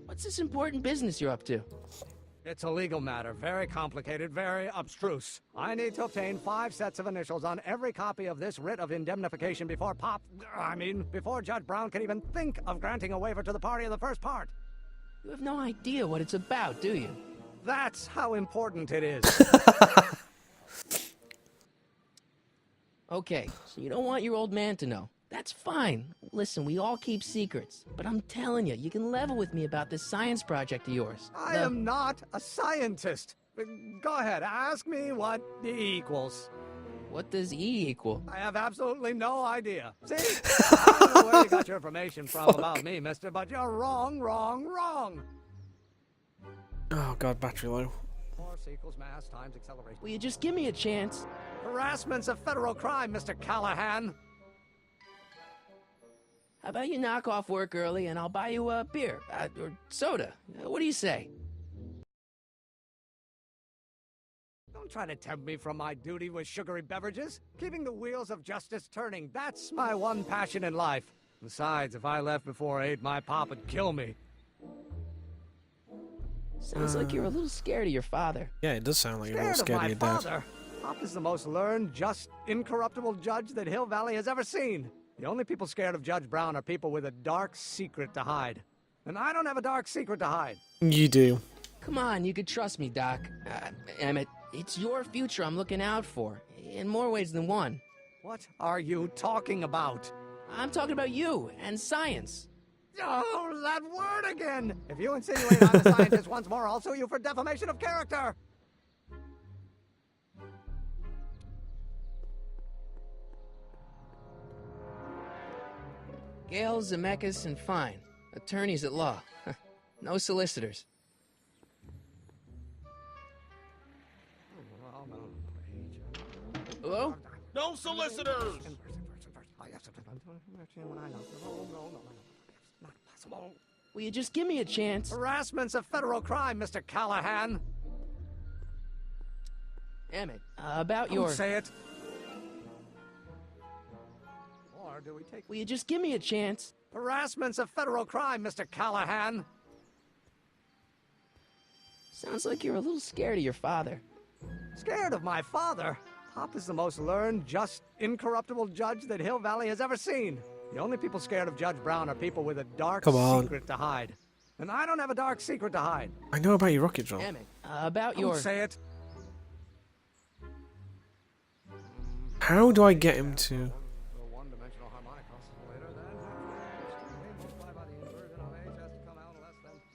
What's this important business you're up to? It's a legal matter, very complicated, very abstruse. I need to obtain 5 sets of initials on every copy of this writ of indemnification before before Judge Brown can even think of granting a waiver to the party in the first part. You have no idea what it's about, do you? That's how important it is. Okay, so you don't want your old man to know. That's fine. Listen, we all keep secrets. But I'm telling you, you can level with me about this science project of yours. I am not a scientist. Go ahead, ask me what E equals. What does E equal? I have absolutely no idea. See? I don't know where you got your information from about me, mister, but you're wrong, wrong, wrong. Oh, God, battery low. Force equals mass times acceleration. Will you just give me a chance? Harassment's a federal crime, Mr. Callahan. How about you knock off work early and I'll buy you a beer, or soda. What do you say? Don't try to tempt me from my duty with sugary beverages. Keeping the wheels of justice turning, that's my one passion in life. Besides, if I left before 8, my pop would kill me. Sounds like you're a little scared of your father. Yeah, it does sound like you're a little scared of your dad. Father. Pop is the most learned, just, incorruptible judge that Hill Valley has ever seen. The only people scared of Judge Brown are people with a dark secret to hide. And I don't have a dark secret to hide. You do. Come on, you could trust me, Doc. Emmett, it's your future I'm looking out for, in more ways than one. What are you talking about? I'm talking about you and science. Oh, that word again! If you insinuate I'm a scientist once more, I'll sue you for defamation of character! Gale, Zemeckis, and Fine. Attorneys at law. No solicitors. Hello? No solicitors! Will you just give me a chance? Harassment's a federal crime, Mr. Callahan. Emmett, about Don't say it. Or do we take... Will you just give me a chance? Harassment's a federal crime, Mr. Callahan. Sounds like you're a little scared of your father. Scared of my father? Pop is the most learned, just, incorruptible judge that Hill Valley has ever seen. The only people scared of Judge Brown are people with a dark secret to hide. And I don't have a dark secret to hide. I know about your rocket jump. Emmett, about Don't your... say it. How do I get him to...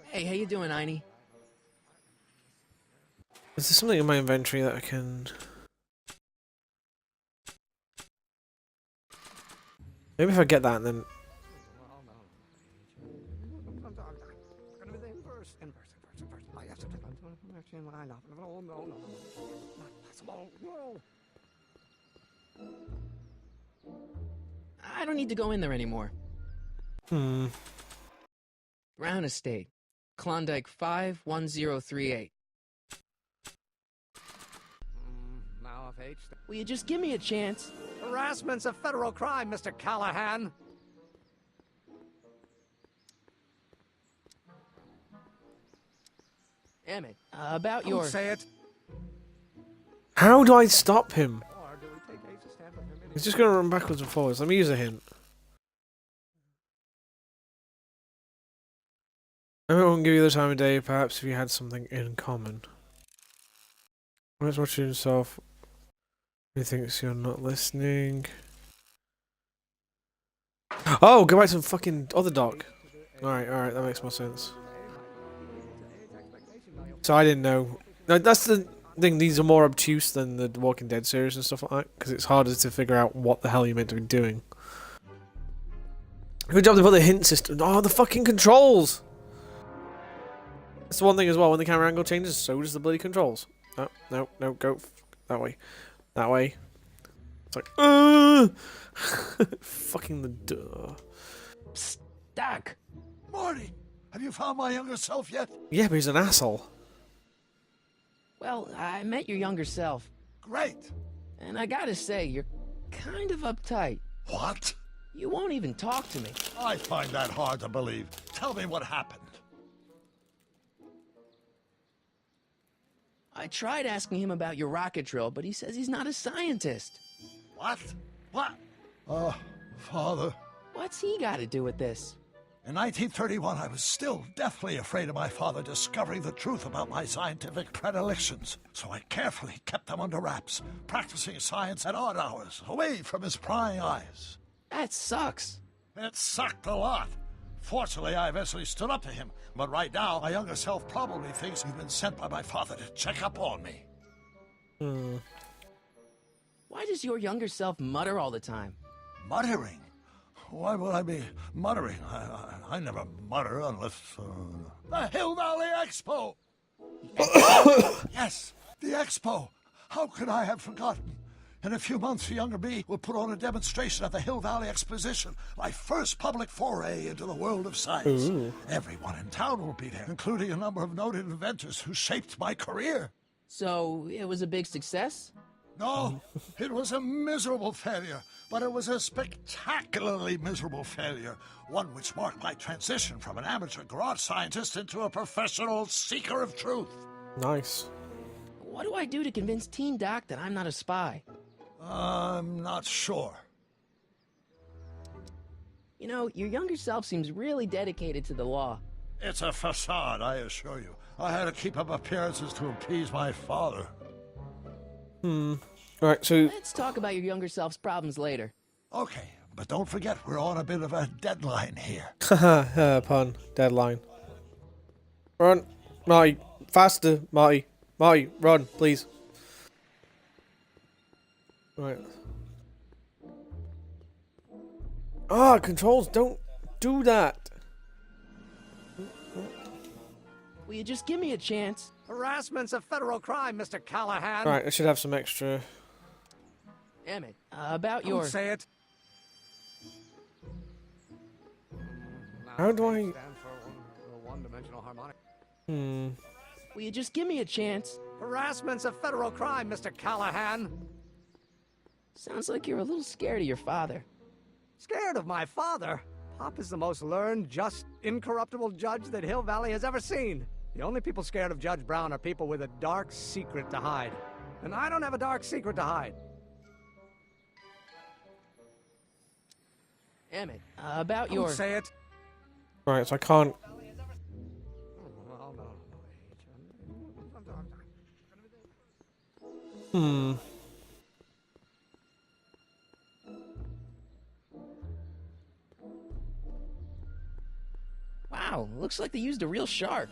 Hey, how you doing, Einie? Is there something in my inventory that I can... Maybe if I get that, then... I don't need to go in there anymore. Brown Estate. Klondike 51038. Now if H... Will you just give me a chance? Harassment's a federal crime, Mr. Callahan. Emmett, about Don't your... say it. How do I stop him? Or do we take H to stand with him? He's just going to run backwards and forwards. Let me use a hint. I won't give you the time of day, perhaps, if you had something in common. Let's watch himself. He thinks you're not listening. Oh, go back to the fucking other dock. Alright, that makes more sense. So I didn't know. No, that's the thing. These are more obtuse than the Walking Dead series and stuff like that, because it's harder to figure out what the hell you're meant to be doing. Good job they put the hint system. Oh, the fucking controls! That's the one thing as well. When the camera angle changes, so does the bloody controls. No, no, no, go that way. That way. It's like, fucking the door. Psst, Doc. Marty, have you found my younger self yet? Yeah, but he's an asshole. Well, I met your younger self. Great. And I gotta say, you're kind of uptight. What? You won't even talk to me. I find that hard to believe. Tell me what happened. I tried asking him about your rocket drill, but he says he's not a scientist. What? What? Father. What's he got to do with this? In 1931, I was still deathly afraid of my father discovering the truth about my scientific predilections, so I carefully kept them under wraps, practicing science at odd hours, away from his prying eyes. That sucks. It sucked a lot. Fortunately, I eventually stood up to him, but right now, my younger self probably thinks you've been sent by my father to check up on me. Why does your younger self mutter all the time? Muttering? Why would I be muttering? I never mutter unless... The Hill Valley Expo! Yes, the Expo! How could I have forgotten? In a few months, the younger me will put on a demonstration at the Hill Valley Exposition, my first public foray into the world of science. Ooh. Everyone in town will be there, including a number of noted inventors who shaped my career. So, it was a big success? No, it was a miserable failure, but it was a spectacularly miserable failure, one which marked my transition from an amateur garage scientist into a professional seeker of truth. Nice. What do I do to convince Teen Doc that I'm not a spy? I'm not sure. You know, your younger self seems really dedicated to the law. It's a facade, I assure you. I had to keep up appearances to appease my father. Alright, so... Let's talk about your younger self's problems later. Okay, but don't forget, we're on a bit of a deadline here. Haha, pun. Deadline. Run. Marty. Faster, Marty. Marty, run, please. Right. Ah, controls, don't do that. Will you just give me a chance? Harassment's a federal crime, Mr. Callahan. Right, I should have some extra... Emmett, about Don't your... say it. How do I... Stand for one-dimensional harmonic. Will you just give me a chance? Harassment's a federal crime, Mr. Callahan. Sounds like you're a little scared of your father. Scared of my father? Pop is the most learned, just, incorruptible judge that Hill Valley has ever seen. The only people scared of Judge Brown are people with a dark secret to hide. And I don't have a dark secret to hide. Emmett, about your... Don't say it. Right, so I can't... Wow, looks like they used a real shark.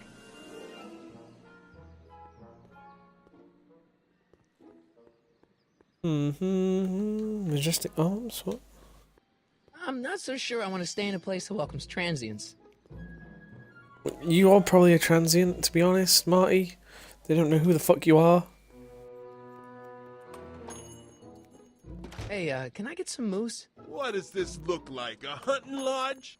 Majestic arms, what? I'm not so sure I want to stay in a place that welcomes transients. You are probably a transient, to be honest, Marty. They don't know who the fuck you are. Hey, can I get some moose? What does this look like, a hunting lodge?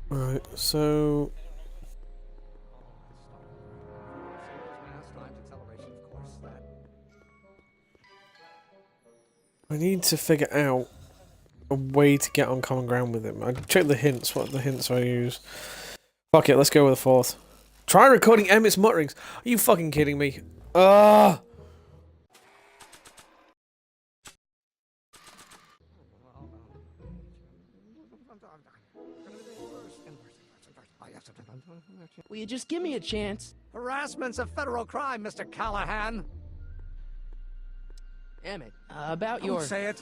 Right, so... I need to figure out a way to get on common ground with him. I checked the hints, what are the hints I use? Fuck it, let's go with the fourth. Try recording Emmett's mutterings. Are you fucking kidding me? Ah! Will you just give me a chance? Harassment's a federal crime, Mr. Callahan. Emmett, about Don't your... say it.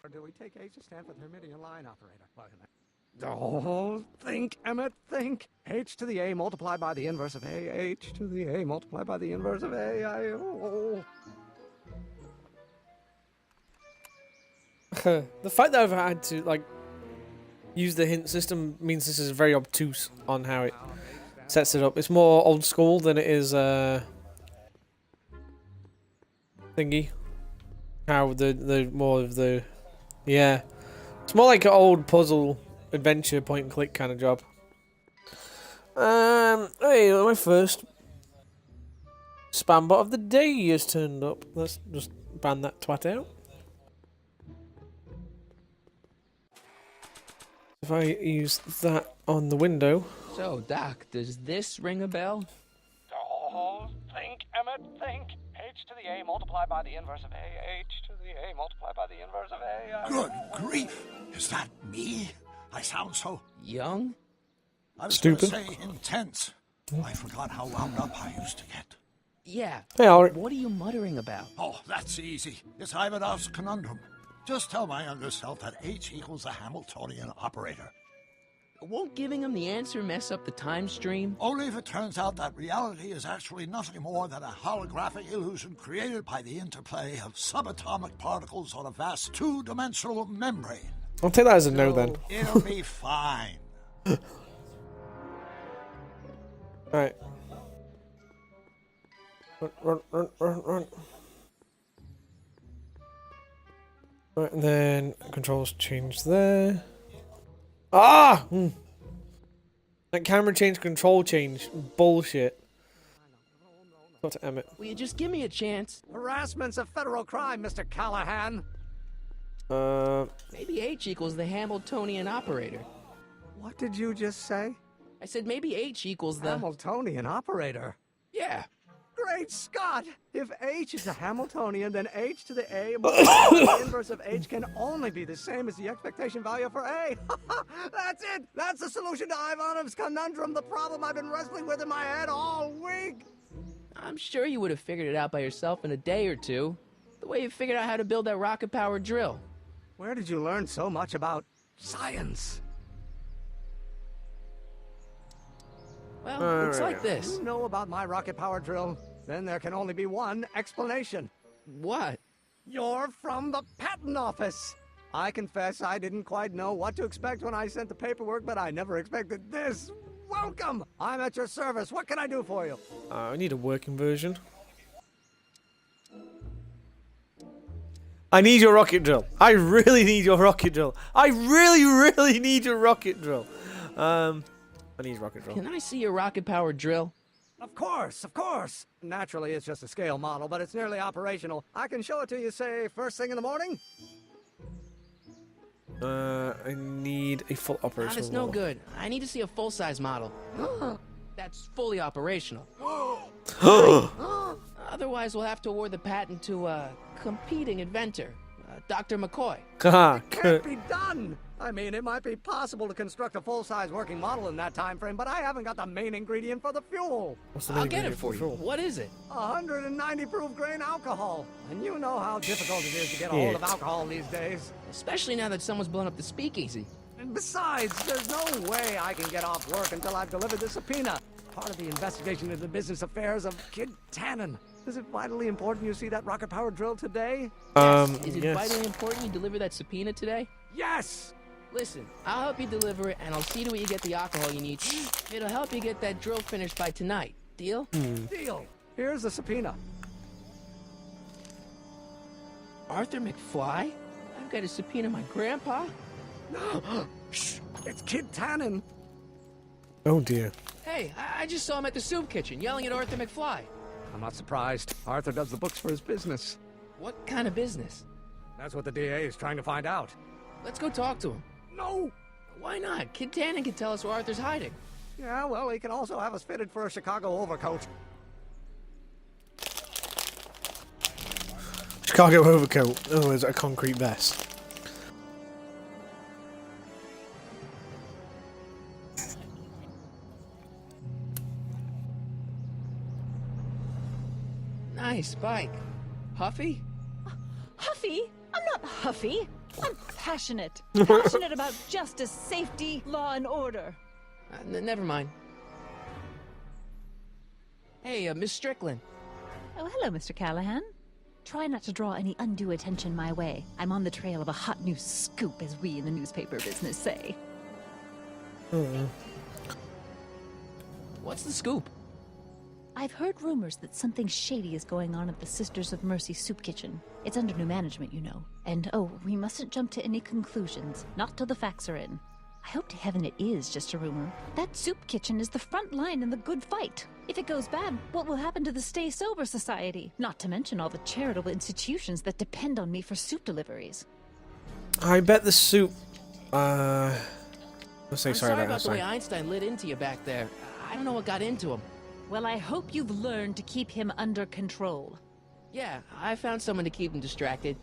Or do we take H to stand for the Hermitian line operator? Oh, think, Emmett, think. H to the A multiplied by the inverse of A. H to the A multiplied by the inverse of A. The fact that I've had to like use the hint system means this is very obtuse on how it sets it up. It's more old school than it is thingy. How the more of the it's more like an old puzzle adventure point and click kind of job. Hey, my first spam bot of the day has turned up. Let's just ban that twat out. If I use that on the window. So, Doc, does this ring a bell? Oh, think, Emmett, think. H to the A multiplied by the inverse of A. H to the A multiplied by the inverse of A. Good grief! Is that me? I sound so young? I was Stupid. Gonna say intense. I forgot how wound up I used to get. Yeah. Hey, Alric. What are you muttering about? Oh, that's easy. It's Ivanov's conundrum. Just tell my younger self that H equals a Hamiltonian operator. Won't giving him the answer mess up the time stream? Only if it turns out that reality is actually nothing more than a holographic illusion created by the interplay of subatomic particles on a vast two-dimensional membrane. I'll take that as a no then. It'll be fine. Alright. Run. Right, and then controls change there. Ah! That camera change, control change. Bullshit. Go to Emmett. Will you just give me a chance? Harassment's a federal crime, Mr. Callahan. Maybe H equals the Hamiltonian operator. What did you just say? I said maybe H equals the... Hamiltonian operator? Yeah. Great Scott! If H is a Hamiltonian, then H to the A multiplied by the inverse of H can only be the same as the expectation value for A. That's it! That's the solution to Ivanov's conundrum, the problem I've been wrestling with in my head all week! I'm sure you would have figured it out by yourself in a day or two. The way you figured out how to build that rocket-powered drill. Where did you learn so much about science? Well, it's like this. You know about my rocket-powered drill? Then there can only be one explanation. What? You're from the patent office. I confess I didn't quite know what to expect when I sent the paperwork, but I never expected this. Welcome! I'm at your service. What can I do for you? I need a working version. I need your rocket drill. I really need your rocket drill. I really need your rocket drill. I need rocket drill. Can I see your rocket-powered drill? Of course, of course. Naturally, it's just a scale model, but it's nearly operational. I can show it to you, say, first thing in the morning? I need a full operational That's no good. I need to see a full-size model. That's fully operational. Otherwise, we'll have to award the patent to a competing inventor, Dr. McCoy. It can't be done! I mean, it might be possible to construct a full-size working model in that time frame, but I haven't got the main ingredient for the fuel. I'll get it for you. What is it? 190 proof grain alcohol. And you know how difficult it is to get a hold of alcohol these days. Especially now that someone's blown up the speakeasy. And besides, there's no way I can get off work until I've delivered the subpoena. Part of the investigation into the business affairs of Kid Tannen. Is it vitally important you see that rocket-powered drill today? Is it vitally important you deliver that subpoena today? Yes! Listen, I'll help you deliver it, and I'll see to it you get the alcohol you need. It'll help you get that drill finished by tonight. Deal? Deal. Here's the subpoena. Arthur McFly? I've got to subpoena my grandpa? Shh! It's Kid Tannen. Oh dear. Hey, I just saw him at the soup kitchen yelling at Arthur McFly. I'm not surprised. Arthur does the books for his business. What kind of business? That's what the DA is trying to find out. Let's go talk to him. No! Why not? Kid Tannen can tell us where Arthur's hiding. Yeah, well, he can also have us fitted for a Chicago overcoat. Chicago overcoat. Oh, it's a concrete vest. Nice bike. Huffy? Huffy? I'm not Huffy. I'm passionate. Passionate about justice, safety, law, and order. Never mind. Hey, Miss Strickland. Oh, hello, Mr. Callahan. Try not to draw any undue attention my way. I'm on the trail of a hot new scoop, as we in the newspaper business say. What's the scoop? I've heard rumors that something shady is going on at the Sisters of Mercy soup kitchen. It's under new management, you know. And oh, we mustn't jump to any conclusions, not till the facts are in. I hope to heaven it is just a rumor. That soup kitchen is the front line in the good fight. If it goes bad, what will happen to the Stay Sober Society? Not to mention all the charitable institutions that depend on me for soup deliveries. I bet the soup... Let's say I'm sorry sorry about about the way Einstein lit into you back there. I don't know what got into him. Well, I hope you've learned to keep him under control. Yeah, I found someone to keep him distracted.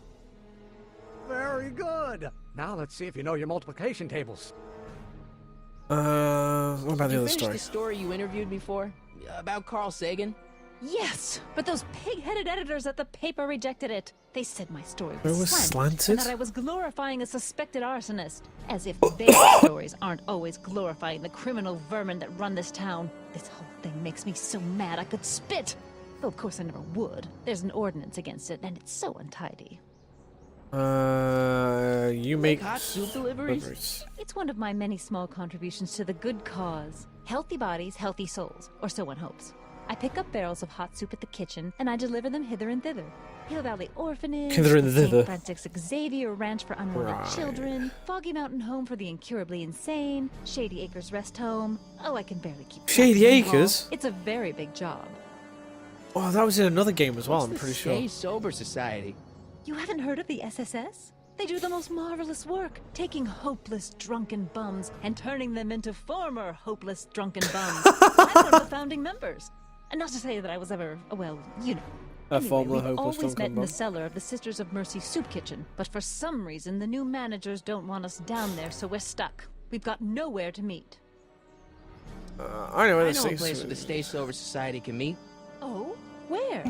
Very good. Now let's see if you know your multiplication tables. What about Did the you other finish story? the story you interviewed me for? About Carl Sagan? Yes, but those pig-headed editors at the paper rejected it. They said my story It was was slanted? and that I was glorifying a suspected arsonist. As if their stories aren't always glorifying the criminal vermin that run this town. This whole thing makes me so mad I could spit. Though of course I never would. There's an ordinance against it, and it's so untidy. You make hot soup deliveries? It's one of my many small contributions to the good cause. Healthy bodies, healthy souls, or so one hopes. I pick up barrels of hot soup at the kitchen, and I deliver them hither and thither. Hill Valley Orphanage, Hither and St. thither. Francis Xavier Ranch for unwanted Right. children, Foggy Mountain Home for the incurably insane, Shady Acres Rest Home. Oh, I can barely keep track. Shady Acres? It's a very big job. Oh, that was in another game as well, What's I'm the pretty Stay sure. Sober Society? You haven't heard of the SSS? They do the most marvelous work, taking hopeless drunken bums and turning them into former hopeless drunken bums. I'm one of the founding members. And not to say that I was ever, well, you know. A former we've hopeless always drunken met in the bum. cellar of the Sisters of Mercy soup kitchen, but for some reason the new managers don't want us down there, so we're stuck. We've got nowhere to meet. I know where I the know a Stay place where the Stay Sober Society can meet. Oh? Where?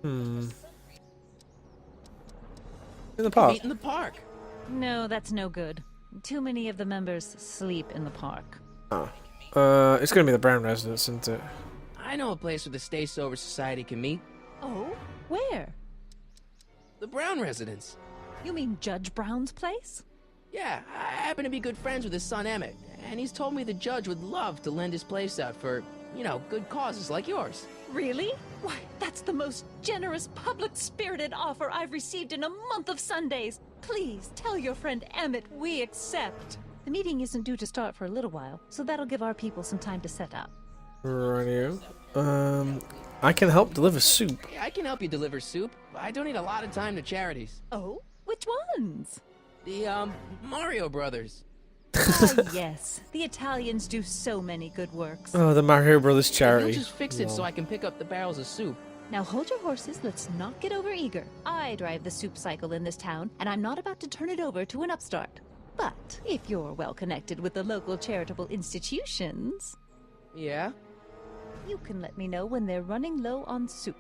In the park. Meet in the park. No, that's no good. Too many of the members sleep in the park. Oh. It's gonna be the Brown residence, isn't it? I know a place where the Stay Sober Society can meet. Oh? Where? The Brown residence. You mean Judge Brown's place? Yeah, I happen to be good friends with his son Emmett, and he's told me the judge would love to lend his place out for, you know, good causes like yours. Really? Why, that's the most generous, public-spirited offer I've received in a month of Sundays. Please tell your friend Emmett we accept. The meeting isn't due to start for a little while, so that'll give our people some time to set up. Radio. I can help deliver soup. Yeah, I can help you deliver soup. I donate a lot of time to charities. Oh? Which ones? The, Mario Brothers. Ah, yes. The Italians do so many good works. Oh, the Mario Brothers charity. You'll just fix it so I can pick up the barrels of soup. Now hold your horses, let's not get over eager. I drive the soup cycle in this town, and I'm not about to turn it over to an upstart. But if you're well connected with the local charitable institutions, Yeah? you can let me know when they're running low on soup.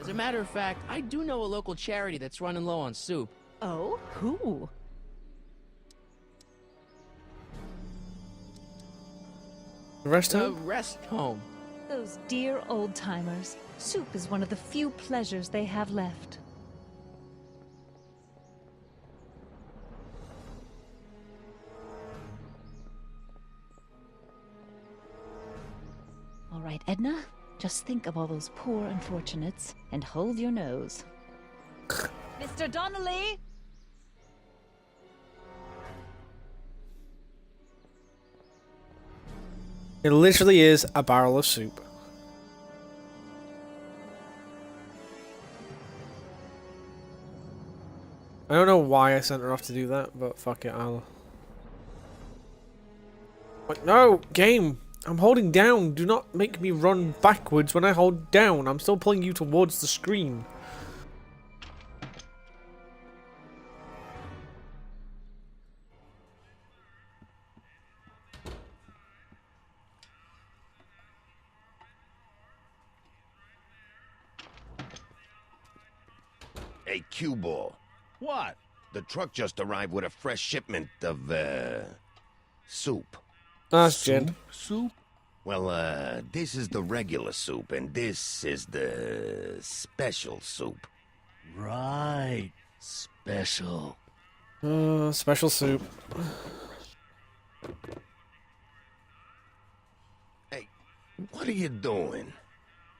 As a matter of fact, I do know a local charity that's running low on soup. Oh? Who? The rest The home? rest home. Those dear old-timers. Soup is one of the few pleasures they have left. All right, Edna, just think of all those poor unfortunates and hold your nose. Mr. Donnelly! It literally is a barrel of soup. I don't know why I sent her off to do that, but fuck it, I'll... What? No! Game! I'm holding down! Do not make me run backwards when I hold down! I'm still pulling you towards the screen. Hey, cue ball. What? The truck just arrived with a fresh shipment of, soup. That's Jen. Soup? Well, this is the regular soup, and this is the special soup. Right. Special. Special soup. Hey, what are you doing?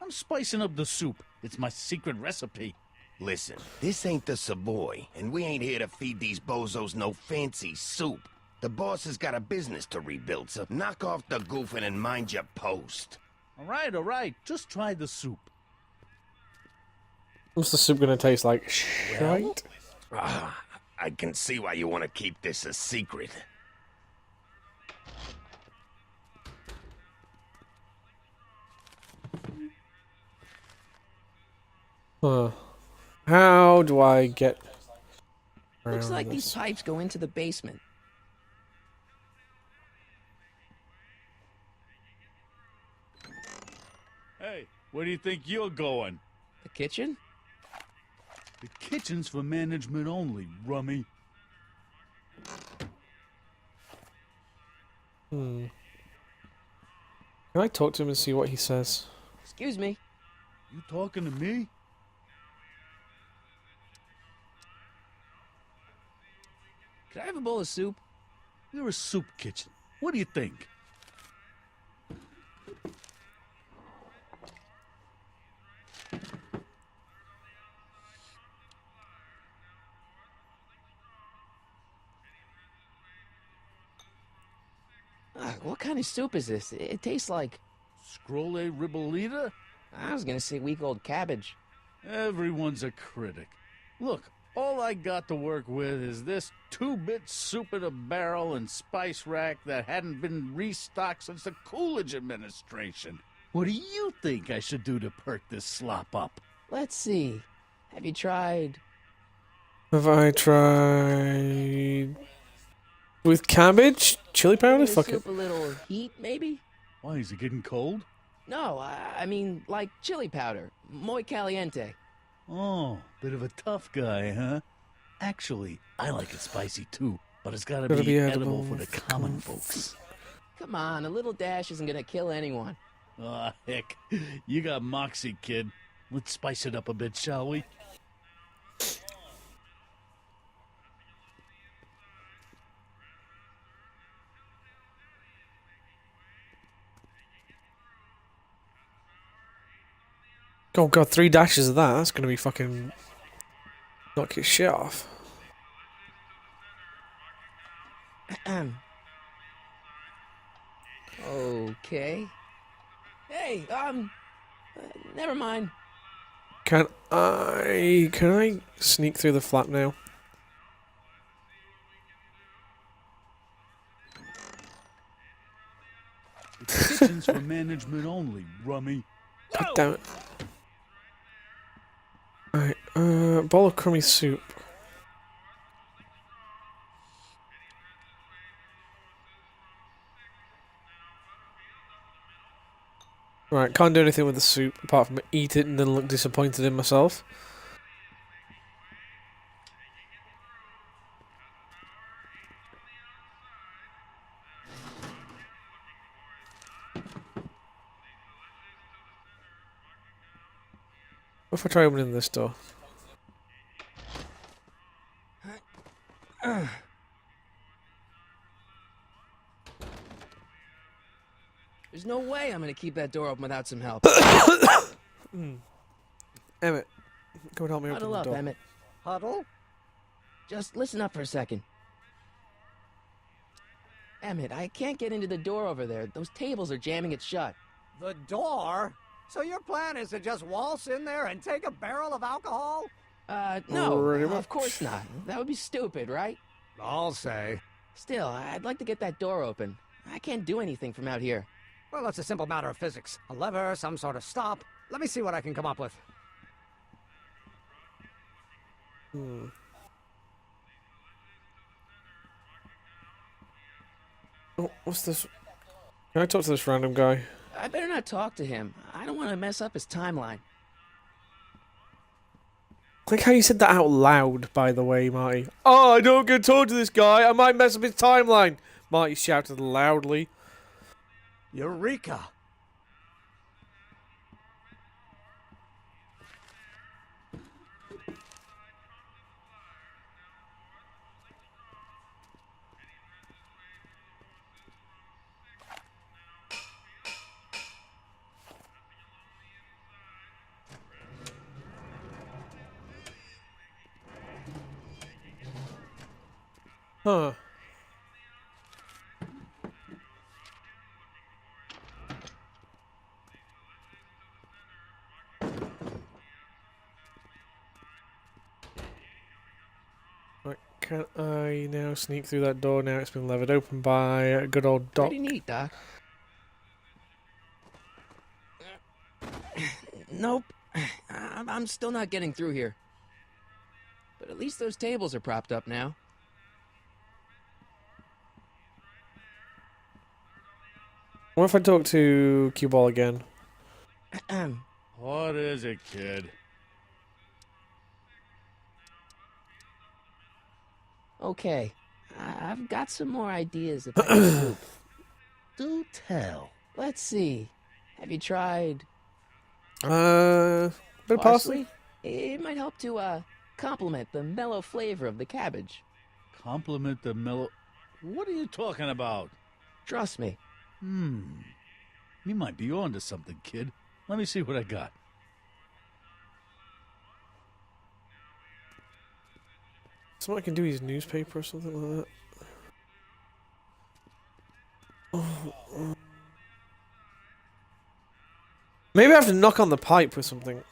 I'm spicing up the soup. It's my secret recipe. Listen, this ain't the Savoy, and we ain't here to feed these bozos no fancy soup. The boss has got a business to rebuild, so knock off the goofing and mind your post. All right. Just try the soup. What's the soup gonna taste like? Shite? I can see why you want to keep this a secret. Huh. How do I get Looks around like this? these pipes go into the basement. Hey, where do you think you're going? The kitchen? The kitchen's for management only, rummy. Can I talk to him and see what he says? Excuse me. You talking to me? Could I have a bowl of soup? You're a soup kitchen. What do you think? What kind of soup is this? It tastes like... Scrolle ribolita? I was gonna say week-old cabbage. Everyone's a critic. Look, all I got to work with is this 2-bit soup in a barrel and spice rack that hadn't been restocked since the Coolidge administration. What do you think I should do to perk this slop up? Let's see. Have you tried... Have I tried with cabbage, chili powder? giving the Fuck it. soup a little heat, maybe? Why, is it getting cold? No, I mean, like chili powder. Muy caliente. Oh, bit of a tough guy, huh? Actually, I like it spicy too, but it's gotta Gotta be be edible edible for the for common folks. Come on, a little dash isn't gonna kill anyone. Aw, heck, you got moxie, kid. Let's spice it up a bit, shall we? Oh god, 3 dashes of that. That's gonna be fucking knock your shit off. Okay. Hey, never mind. Can I sneak through the flap now? The kitchen's for management only, rummy. God damn it. Alright, bowl of crummy soup. Right, can't do anything with the soup apart from eat it and then look disappointed in myself. What if I try opening this door? There's no way I'm gonna keep that door open without some help. Emmett, go and help me open Huddle the up, door. Emmett. Huddle? Just listen up for a second. Emmett, I can't get into the door over there. Those tables are jamming it shut. The door? So your plan is to just waltz in there and take a barrel of alcohol? No, Pretty much. of course not. That would be stupid, right? I'll say. Still, I'd like to get that door open. I can't do anything from out here. Well, it's a simple matter of physics. A lever, some sort of stop. Let me see what I can come up with. Oh, what's this? Can I talk to this random guy? I better not talk to him. I don't want to mess up his timeline. I like how you said that out loud, by the way, Marty. Oh, I don't get to talk to this guy. I might mess up his timeline. Marty shouted loudly. Eureka! Huh. Right, can I now sneak through that door? Now it's been levered open by a good old Doc. Pretty neat, Doc. Nope. I'm still not getting through here. But at least those tables are propped up now. What if I talk to Cue Ball again? What is it, kid? Okay. I've got some more ideas about your soup. Do tell. Let's see. Have you tried Bit of parsley? It might help to complement the mellow flavor of the cabbage. Compliment the mellow. What are you talking about? Trust me. You might be on to something, kid. Let me see what I got. Someone can do his newspaper or something like that. Maybe I have to knock on the pipe with something.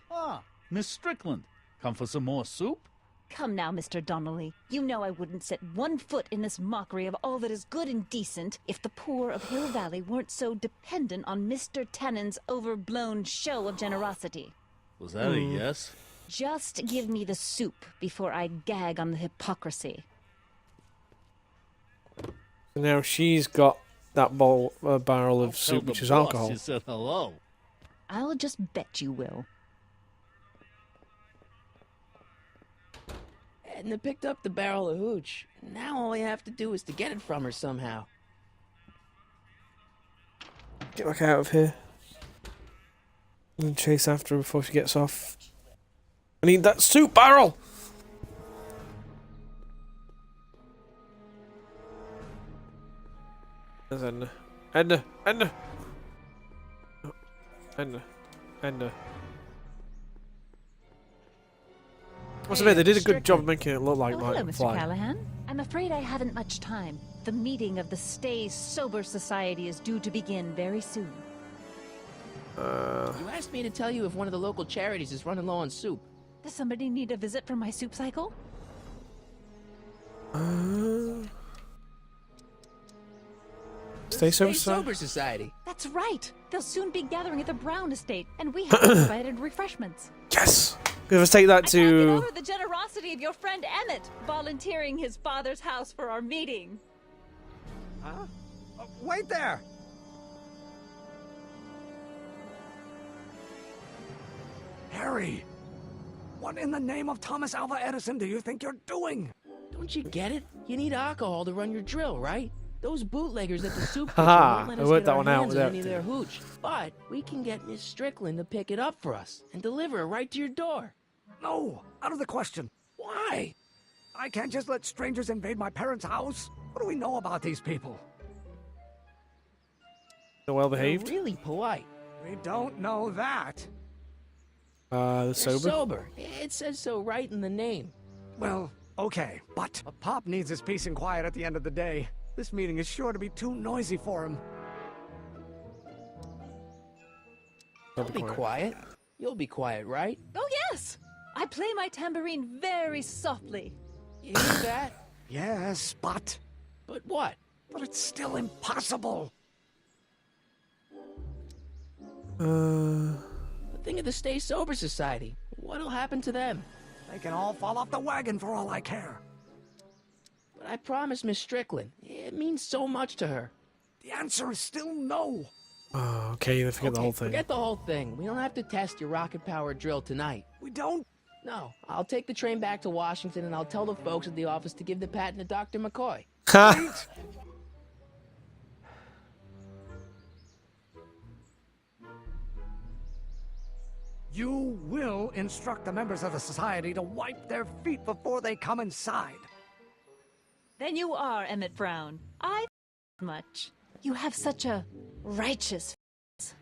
Ah, Miss Strickland. Come for some more soup? Come now, Mr. Donnelly. You know I wouldn't set one foot in this mockery of all that is good and decent if the poor of Hill Valley weren't so dependent on Mr. Tennant's overblown show of generosity. Was that a yes? Just give me the soup before I gag on the hypocrisy. So now she's got that barrel of soup, which is alcohol. You said hello. I'll just bet you will. Edna picked up the barrel of hooch. Now all I have to do is to get it from her somehow. Get back out of here. And chase after her before she gets off. I need that soup barrel! There's Edna. Edna! Edna! Oh, Edna. Edna. Must admit, they did a good job of making it look like Hello, Martin Mr. Fly. Callahan. I'm afraid I haven't much time. The meeting of the Stay Sober Society is due to begin very soon. You asked me to tell you if one of the local charities is running low on soup. Does somebody need a visit from my soup cycle? Stay Sober Sober Society. That's right. They'll soon be gathering at the Brown Estate, and we have provided refreshments. Yes! Let's take that I can't to... get over the generosity of your friend Emmett, volunteering his father's house for our meeting. Huh? Wait there! Harry! What in the name of Thomas Alva Edison do you think you're doing? Don't you get it? You need alcohol to run your drill, right? Those bootleggers at the soup kitchen Haha, won't let I us worked get that our one out hands on without any of their hooch. But we can get Miss Strickland to pick it up for us and deliver it right to your door. No, out of the question. Why? I can't just let strangers invade my parents' house. What do we know about these people? They're well They're behaved. really polite. We don't know that. They're They're sober. sober. It says so right in the name. Well, okay, but Pop needs his peace and quiet at the end of the day. This meeting is sure to be too noisy for him. Don't be quiet. You'll be quiet, right? Oh, yes! I play my tambourine very softly. You hear that? Yes, but... But what? But it's still impossible. Think of the Stay Sober Society. What'll happen to them? They can all fall off the wagon for all I care. But I promised Miss Strickland. It means so much to her. The answer is still no. Oh, okay, you forget the whole thing. Forget the whole thing. We don't have to test your rocket-powered drill tonight. We don't? No. I'll take the train back to Washington and I'll tell the folks at the office to give the patent to Dr. McCoy. Ha! You will instruct the members of the society to wipe their feet before they come inside. Then you are Emmett Brown. I much. You have such a righteous face.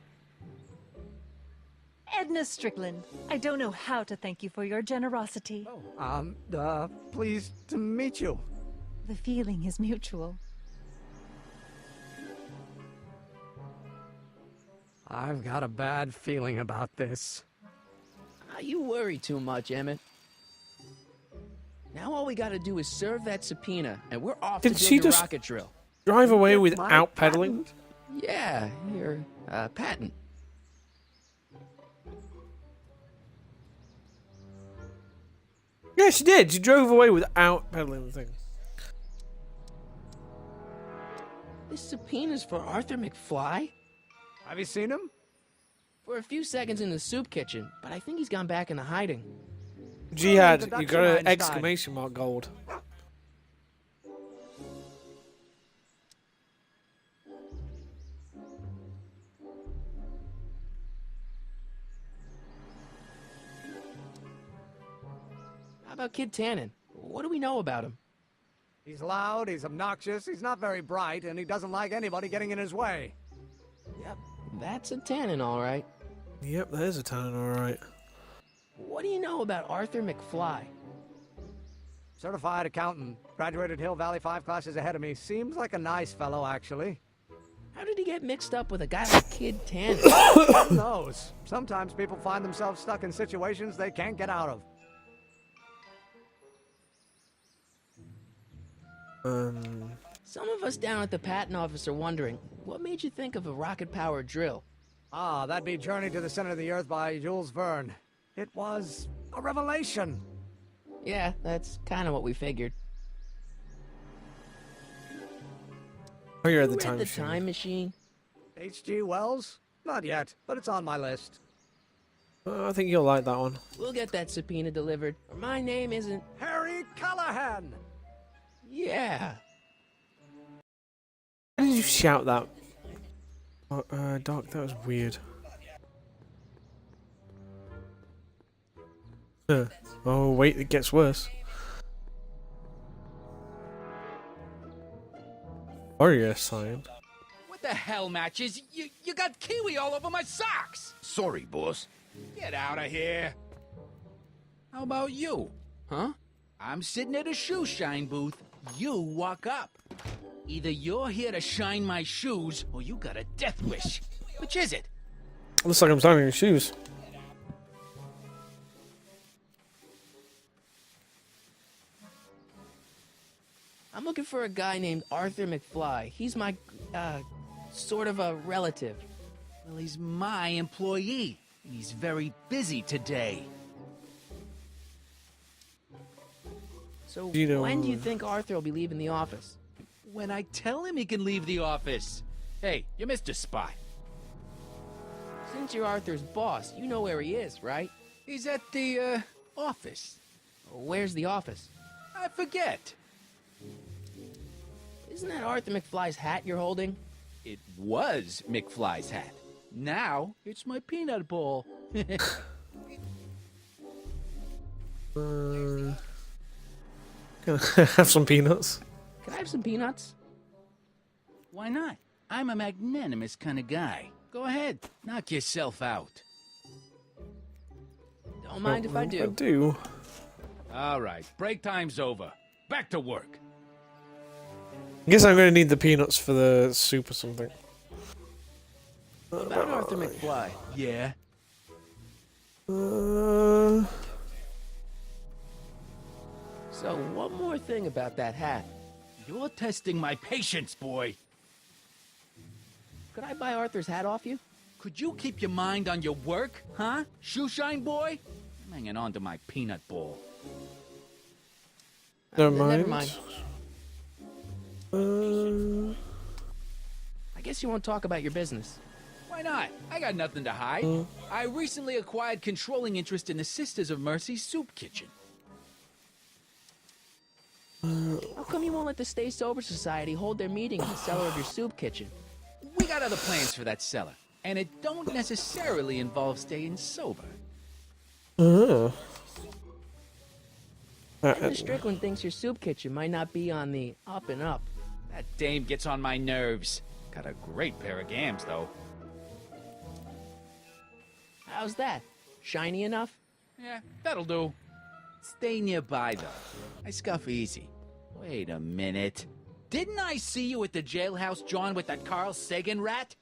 Edna Strickland, I don't know how to thank you for your generosity. Pleased to meet you. The feeling is mutual. I've got a bad feeling about this. You worry too much, Emmett. Now all we gotta do is serve that subpoena, and we're off to Did build she your just rocket drill. drive away without pedaling? Yeah, your patent. Yeah, she did. She drove away without pedaling the thing. This subpoena's for Arthur McFly? Have you seen him? For a few seconds in the soup kitchen, but I think he's gone back into hiding. Jihad, the you got an Einstein. exclamation mark gold. How about Kid Tannen? What do we know about him? He's loud, he's obnoxious, he's not very bright, and he doesn't like anybody getting in his way. Yep, that's a Tannen, all right. Yep, that is a Tannen, alright. What do you know about Arthur McFly? Certified accountant, graduated Hill Valley 5 classes ahead of me. Seems like a nice fellow, actually. How did he get mixed up with a guy like Kid Tannen? Who knows? Sometimes people find themselves stuck in situations they can't get out of. Some of us down at the patent office are wondering, what made you think of a rocket-powered drill? Ah, that'd be Journey to the Center of the Earth by Jules Verne. It was a revelation. Yeah, that's kind of what we figured. Oh, you're at Who the read time machine. Time Machine? H.G. Wells? Not yet, but it's on my list. I think you'll like that one. We'll get that subpoena delivered. Or my name isn't... Harry Callahan! Yeah. Why did you shout that? Doc, that was weird. Oh, wait, it gets worse. Warrior sign. What the hell, Matches? You got kiwi all over my socks! Sorry, boss. Get out of here. How about you? Huh? I'm sitting at a shoe shine booth. You walk up. Either you're here to shine my shoes, or you got a death wish. Which is it? Looks like I'm signing your shoes. I'm looking for a guy named Arthur McFly. He's my, sort of a relative. Well, he's my employee. He's very busy today. So You know- when do you think Arthur will be leaving the office? When I tell him he can leave the office. Hey, you Mr. Spy. Since you're Arthur's boss, you know where he is, right? He's at the, office. Where's the office? I forget. Isn't that Arthur McFly's hat you're holding? It was McFly's hat. Now, it's my peanut ball. Can I have some peanuts? Can I have some peanuts? Why not? I'm a magnanimous kind of guy. Go ahead, knock yourself out. Don't mind if I do. I do. All right, break time's over. Back to work. I guess I'm going to need the peanuts for the soup or something. What about Arthur McFly? Yeah? So, one more thing about that hat. You're testing my patience, boy. Could I buy Arthur's hat off you? Could you keep your mind on your work, huh? Shoeshine boy? I'm hanging on to my peanut ball. Never mind. I guess you won't talk about your business. Why not? I got nothing to hide. I recently acquired controlling interest in the Sisters of Mercy soup kitchen. How come you won't let the Stay Sober Society hold their meeting in the cellar of your soup kitchen? We got other plans for that cellar, and it don't necessarily involve staying sober. Mr. Strickland thinks your soup kitchen might not be on the up and up. That dame gets on my nerves. Got a great pair of gams, though. How's that? Shiny enough? Yeah, that'll do. Stay nearby, though. I scuff easy. Wait a minute. Didn't I see you at the jailhouse, John, with that Carl Sagan rat?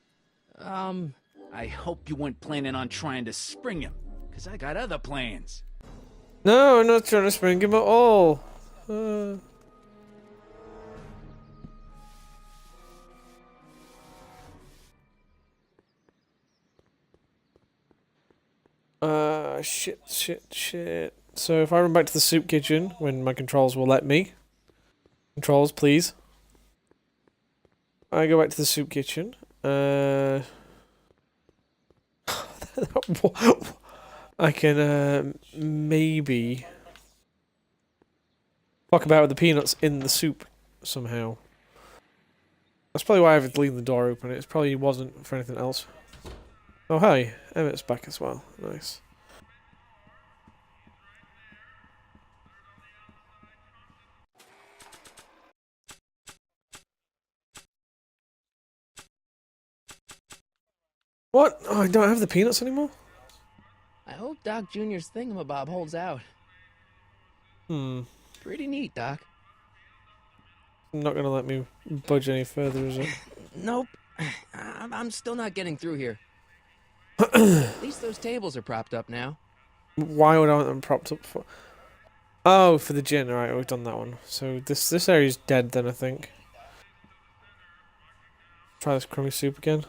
I hope you weren't planning on trying to spring him, because I got other plans. No, I'm not trying to spring him at all. Shit. So if I run back to the soup kitchen when my controls will let me. Controls, please. I go back to the soup kitchen. I can maybe fuck about with the peanuts in the soup somehow. That's probably why I've leaving the door open. It probably wasn't for anything else. Oh hi, Emmett's back as well. Nice. What? Oh, I don't have the peanuts anymore? I hope Doc Jr.'s thingamabob holds out. Pretty neat, Doc. Not gonna let me budge any further, is it? Nope. I'm still not getting through here. At least those tables are propped up now. Why would I want them propped up for? Oh, for the gin. Alright, we've done that one. So this area's dead then, I think. Try this crummy soup again.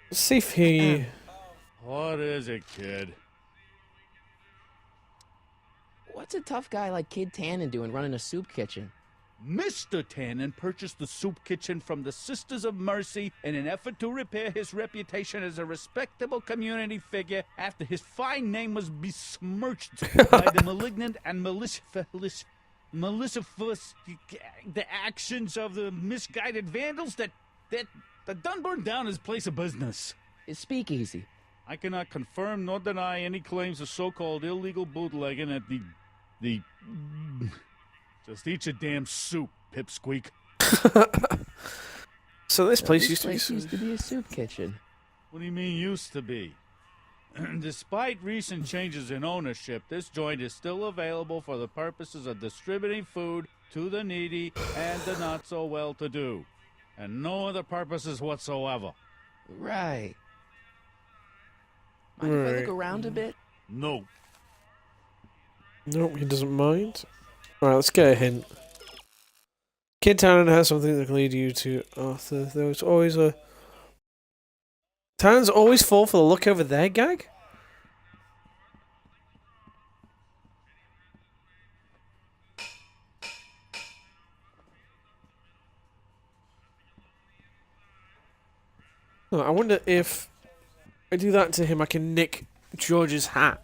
Let's see if he... What is it, kid? What's a tough guy like Kid Tannen doing running a soup kitchen? Mr. Tannen purchased the soup kitchen from the Sisters of Mercy in an effort to repair his reputation as a respectable community figure after his fine name was besmirched by the malignant and malicious the actions of the misguided vandals that done burned down his place of business. His speakeasy. I cannot confirm nor deny any claims of so-called illegal bootlegging at the... Just eat your damn soup, pipsqueak. So this place used to be a soup kitchen. What do you mean used to be? Despite recent changes in ownership, this joint is still available for the purposes of distributing food to the needy and the not-so-well-to-do. And no other purposes whatsoever. Right. Mind if I look around a bit? No. Nope, he doesn't mind. Alright, let's get a hint. Kid Tannen has something that can lead you to Arthur. There was always a... Tannen's always fall for the look over there gag? Oh, I wonder if I do that to him, I can nick George's hat.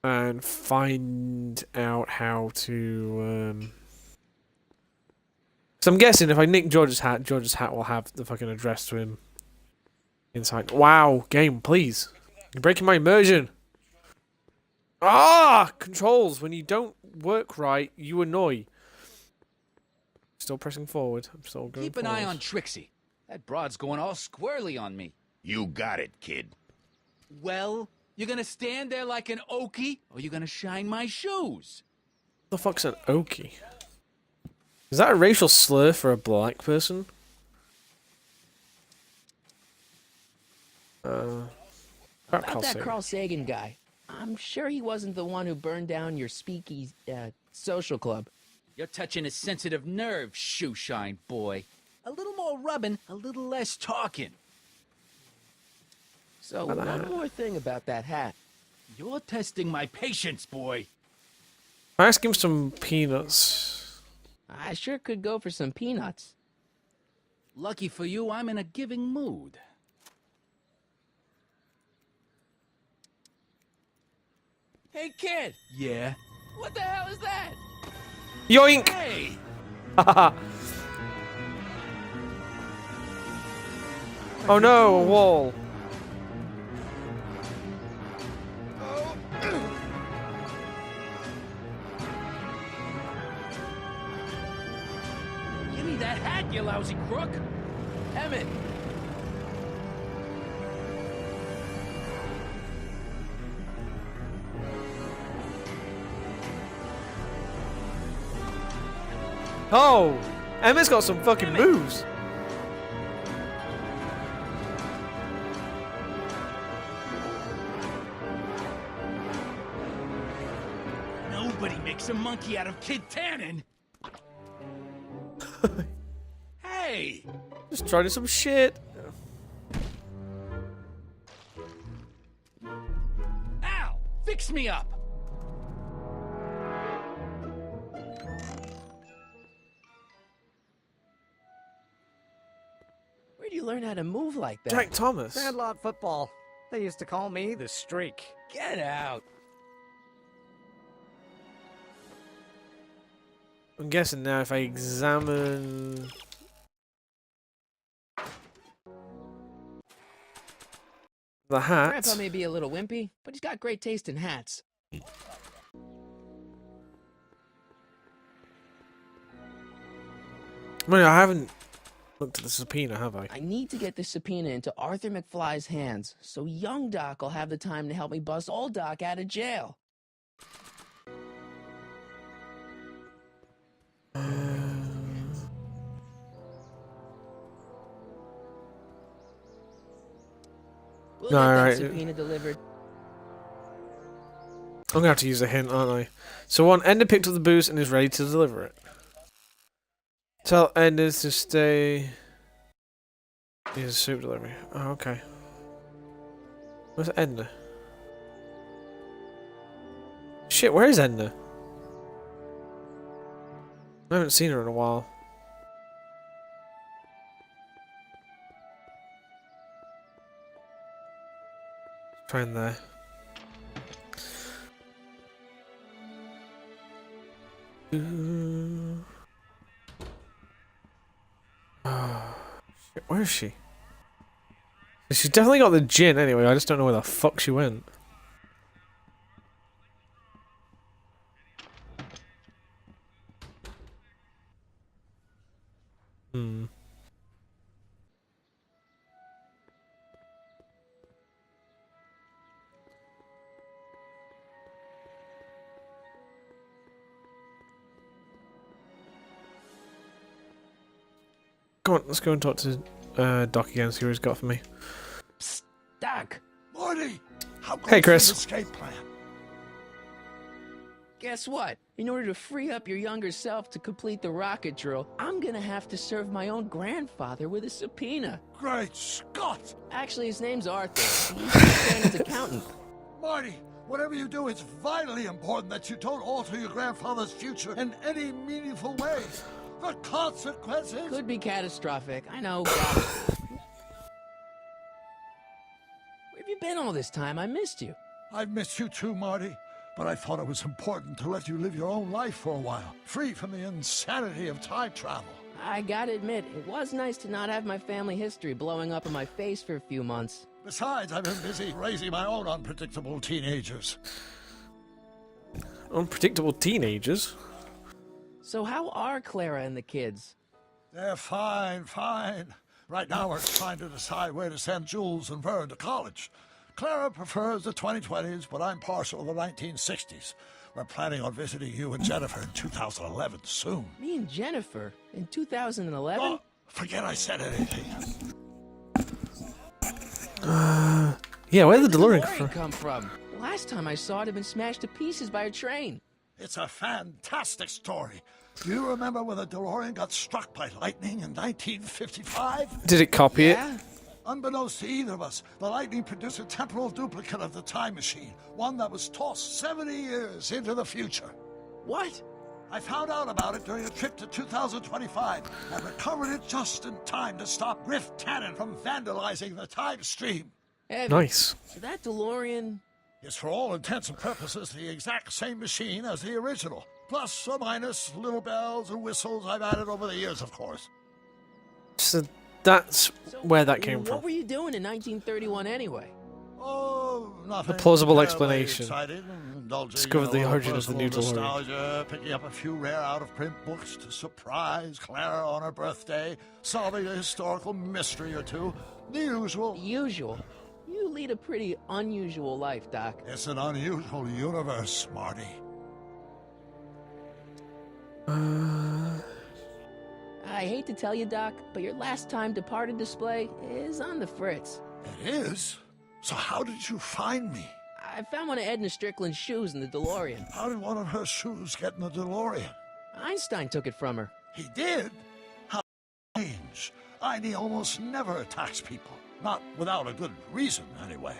And find out how to, So I'm guessing if I nick George's hat will have the fucking address to him inside. Wow, game, please. You're breaking my immersion. Ah! Controls, when you don't work right, you annoy. Still pressing forward. I'm still going Keep an eye on Trixie. That broad's going all squirrely on me. You got it, kid. Well, you gonna stand there like an okie, or you gonna shine my shoes? What the fuck's an okie? Is that a racial slur for a black person? About that Carl Sagan guy. I'm sure he wasn't the one who burned down your speakeasy social club. You're touching a sensitive nerve, shoeshine boy. A little more rubbing, a little less talking. So, one more thing about that hat. You're testing my patience, boy. Ask him some peanuts. I sure could go for some peanuts. Lucky for you, I'm in a giving mood. Hey, kid! Yeah? What the hell is that? Yoink! Hey! Oh no, a wall. Give me that hat, you lousy crook! Emmett! Oh! Emma's got some fucking moves. Nobody makes a monkey out of Kid Tannen! Hey! Just trying some shit. Al! Fix me up! Where'd you learn how to move like that? Jack Thomas. Sandlot football. They used to call me the Streak. Get out! I'm guessing now if I examine... the hat... Grandpa may be a little wimpy, but he's got great taste in hats. Well, I haven't looked at the subpoena, have I? I need to get this subpoena into Arthur McFly's hands, so young Doc will have the time to help me bust old Doc out of jail. We'll get that right. subpoena delivered. I'm gonna have to use a hint, aren't I? So one, Ender picked up the booze and is ready to deliver it. Tell Ender to stay... Here's a soup delivery. Oh, okay. Where's Ender? Shit, where is Ender? I haven't seen her in a while. Try in there. Oh, shit, where is she? She's definitely got the gin anyway, I just don't know where the fuck she went. Hmm. Come on, let's go and talk to Doc again, see what he's got for me. Psst, Doc! Morty! How Hey, Chris. goes the escape plan? Guess what? In order to free up your younger self to complete the rocket drill, I'm gonna have to serve my own grandfather with a subpoena. Great Scott! Actually, his name's Arthur. He's his accountant. Marty, whatever you do, it's vitally important that you don't alter your grandfather's future in any meaningful way. The consequences... Could be catastrophic. I know. Got it. Where have you been all this time? I missed you. I've missed you too, Marty. But I thought it was important to let you live your own life for a while, free from the insanity of time travel. I gotta admit, it was nice to not have my family history blowing up in my face for a few months. Besides, I've been busy raising my own unpredictable teenagers. Unpredictable teenagers? So how are Clara and the kids? They're fine, fine. Right now we're trying to decide where to send Jules and Vern to college. Clara prefers the 2020s, but I'm partial to the 1960s. We're planning on visiting you and Jennifer in 2011 soon. Me and Jennifer? In 2011? Oh, forget I said anything. Yeah, where did the Where'd DeLorean come from? The last time I saw it had been smashed to pieces by a train. It's a fantastic story. Do you remember when the DeLorean got struck by lightning in 1955? Did it copy it? Unbeknownst to either of us, the lightning produced a temporal duplicate of the time machine, one that was tossed 70 years into the future. What? I found out about it during a trip to 2025 and recovered it just in time to stop Griff Tannen from vandalizing the time stream. Nice. So that DeLorean... is for all intents and purposes the exact same machine as the original. Plus or minus little bells and whistles I've added over the years, of course. So that's where that came from. What were you doing in 1931 anyway? Oh, nothing. A plausible Terribly explanation. Excited, indulging Discovered in the a little origin of the new personal DeLorean. nostalgia, picking up a few rare out-of-print books to surprise Clara on her birthday, solving a historical mystery or two. The usual. Usual? You lead a pretty unusual life, Doc. It's an unusual universe, Marty. I hate to tell you, Doc, but your last time departed display is on the fritz. It is? So how did you find me? I found one of Edna Strickland's shoes in the DeLorean. How did one of her shoes get in the DeLorean? Einstein took it from her. He did? How strange. Einie almost never attacks people. Not without a good reason, anyway.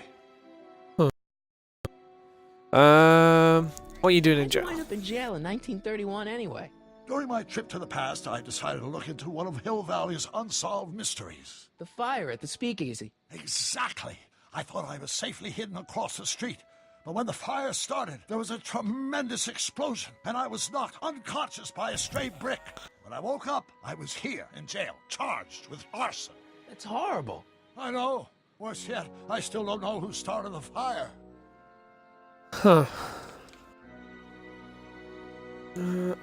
What are you doing in jail? Why'd you wind up in jail in 1931 anyway? During my trip to the past, I decided to look into one of Hill Valley's unsolved mysteries. The fire at the speakeasy. Exactly. I thought I was safely hidden across the street. But when the fire started, there was a tremendous explosion, and I was knocked unconscious by a stray brick. When I woke up, I was here in jail, charged with arson. That's horrible. I know. Worse yet, I still don't know who started the fire. Huh.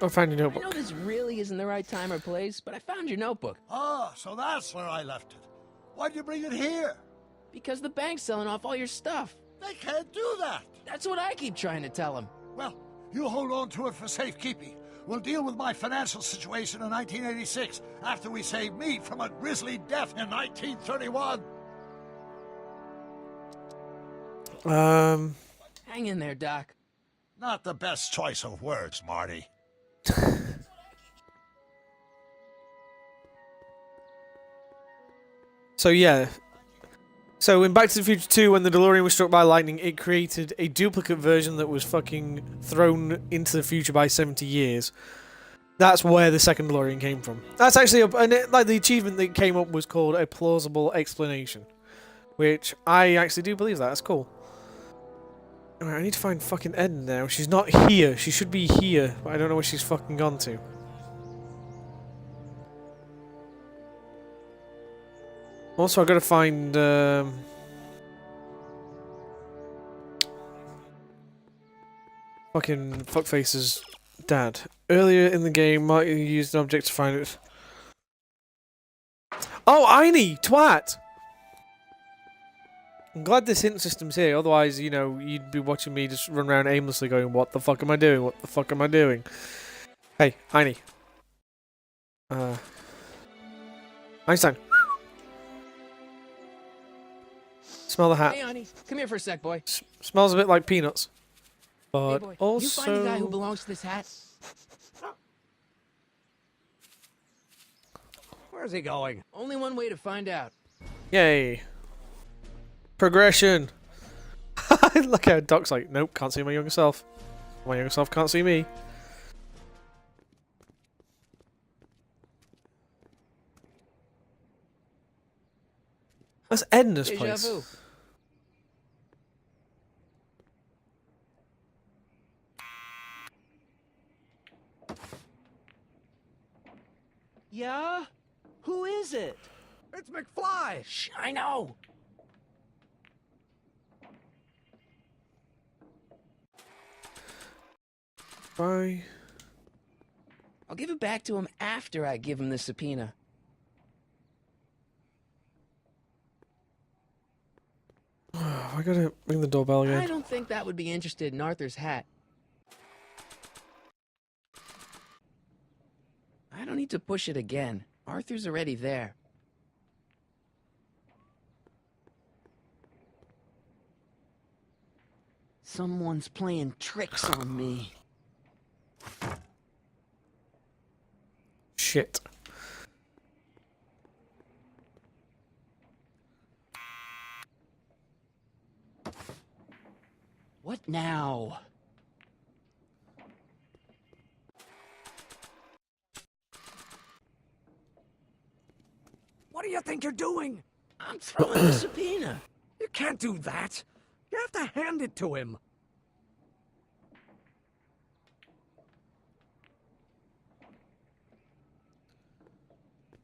I'll find your I notebook. know this really isn't the right time or place, but I found your notebook. Ah, so that's where I left it. Why'd you bring it here? Because the bank's selling off all your stuff. They can't do that. That's what I keep trying to tell them. Well, you hold on to it for safekeeping. We'll deal with my financial situation in 1986 after we save me from a grisly death in 1931. Hang in there, Doc. Not the best choice of words, Marty. So yeah. So in Back to the Future 2, when the DeLorean was struck by lightning, it created a duplicate version that was fucking thrown into the future by 70 years. That's where the second DeLorean came from. That's actually, like the achievement that came up was called a plausible explanation. Which, I actually do believe that. That's cool. Alright, I need to find fucking Ed now. She's not here. She should be here, but I don't know where she's fucking gone to. Also, I gotta find, fucking fuckface's dad. Earlier in the game, Marty used an object to find it. Oh, Einie! Twat! I'm glad this hint system's here, otherwise, you know, you'd be watching me just run around aimlessly going, what the fuck am I doing? What the fuck am I doing? Hey, Einie. Einstein. Smell the hat. Hey, honey, come here for a sec, boy. Smells a bit like peanuts. But Hey, boy, also... you find the guy who belongs to this hat? Where's he going? Only one way to find out. Yay. Progression. Look how Doc's like, nope, can't see my younger self. My younger self can't see me. That's Edna's Deja place. vu. Yeah? Who is it? It's McFly! Shh, I know! Bye. I'll give it back to him after I give him the subpoena. I gotta ring the doorbell again. I don't think that would be interested in Arthur's hat. I don't need to push it again. Arthur's already there. Someone's playing tricks on me. Shit. What now? What do you think you're doing? I'm throwing the subpoena. You can't do that. You have to hand it to him.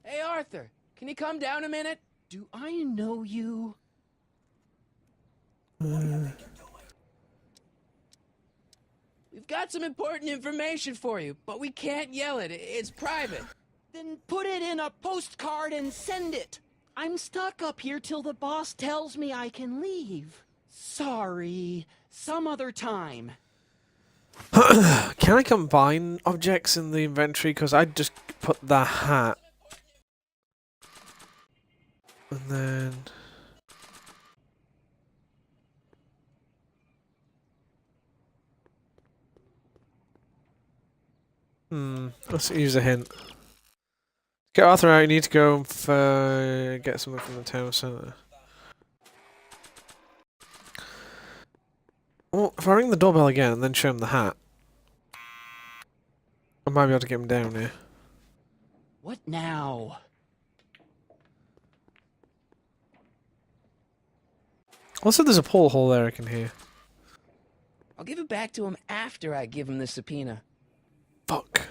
Hey, Arthur, can you come down a minute? Do I know you? We've got some important information for you, but we can't yell it. It's private. Then put it in a postcard and send it. I'm stuck up here till the boss tells me I can leave. Sorry. Some other time. Can I combine objects in the inventory? Because I just put the hat. And then... let's use a hint. Get Arthur out, you need to go and get something from the town centre. Well, if I ring the doorbell again and then show him the hat, I might be able to get him down here. What now? Also, there's a porthole there I can hear. I'll give it back to him after I give him the subpoena. Fuck.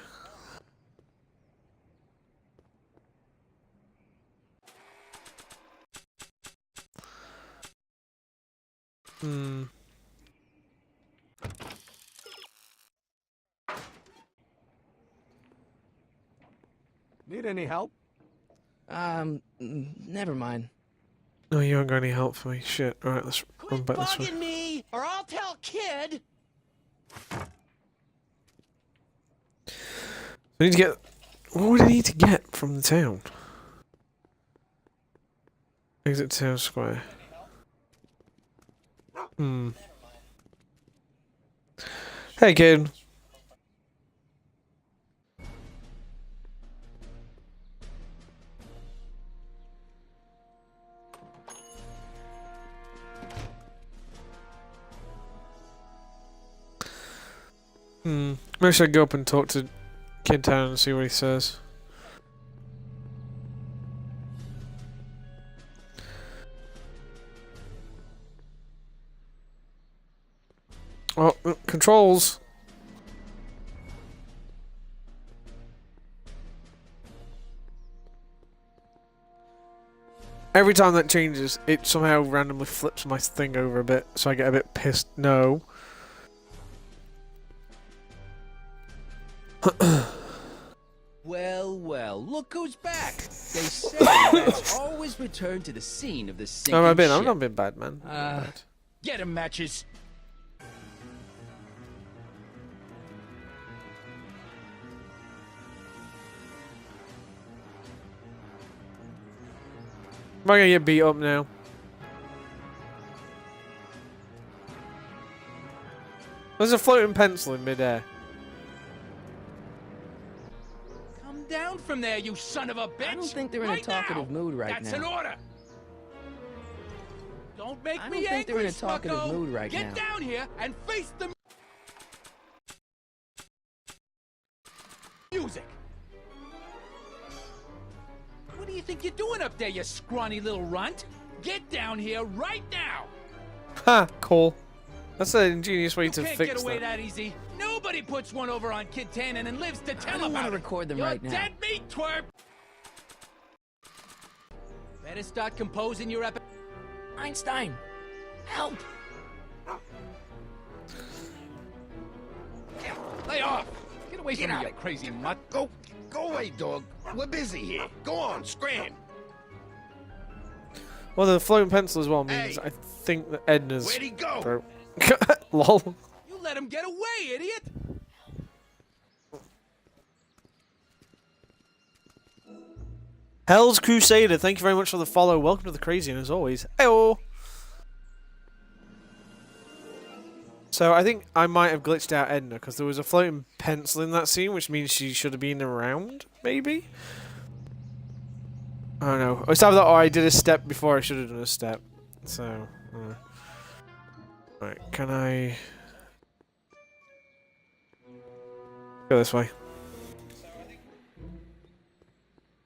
Need any help? Never mind. No, you haven't got any help for me. Shit. Alright, let's run back this way. Bugging me, or I'll tell Kid. We need to get... What would I need to get from the town? Exit town square. Hey, kid. Maybe I should go up and talk to Kid Town and see what he says. Oh, controls. Every time that changes, it somehow randomly flips my thing over a bit, so I get a bit pissed. No. Well, well, look who's back. They say rats always return to the scene of the sinking I've ship. not been bad, man. Get him, Matches. Am I gonna get beat up now? There's a floating pencil in midair. Come down from there, you son of a bitch! I don't think they're in a talkative mood right now. That's an order! Don't make I me don't think they're in a angry, talkative Smucko. mood right Get now. down here and face the music! What do you think you're doing up there, you scrawny little runt? Get down here right now! Ha! Cool. That's an ingenious way You to can't fix get away that. that easy. Nobody puts one over on Kid Tannen and lives to tell I don't about want it. to record them You're right now. dead meat, twerp! Better start composing your epic. Einstein, help! Lay off! Get away from me, you crazy mutt! Go away, dog. We're busy here. Go on, scram. Well, the floating pencil as well means Hey. I think that Edna's. Where'd he go? broke. Lol. You let him get away, idiot! Hell's Crusader, thank you very much for the follow. Welcome to the crazy, and as always, ayo. So I think I might have glitched out Edna because there was a floating pencil in that scene, which means she should have been around, maybe? I don't know. It's either that or I did a step before I should have done a step. So, right, can I go this way?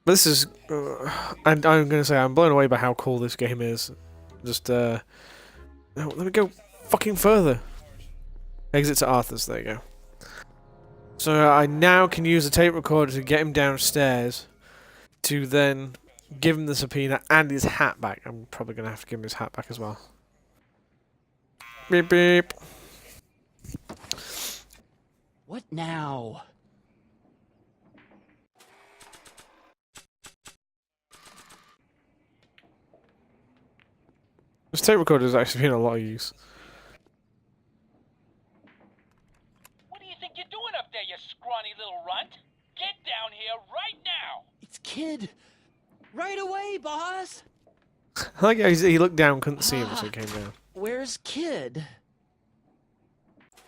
But this is, I'm gonna say I'm blown away by how cool this game is. Just, no, let me go fucking further. Exit to Arthur's, there you go. So I now can use the tape recorder to get him downstairs, to then give him the subpoena and his hat back. I'm probably gonna have to give him his hat back as well. Beep beep. What now? This tape recorder has actually been a lot of use. What do you think you're doing up there, you scrawny little runt? Get down here right now! It's Kid. Right away, boss. I like how he looked down, couldn't see him, so he came down. Where's Kid?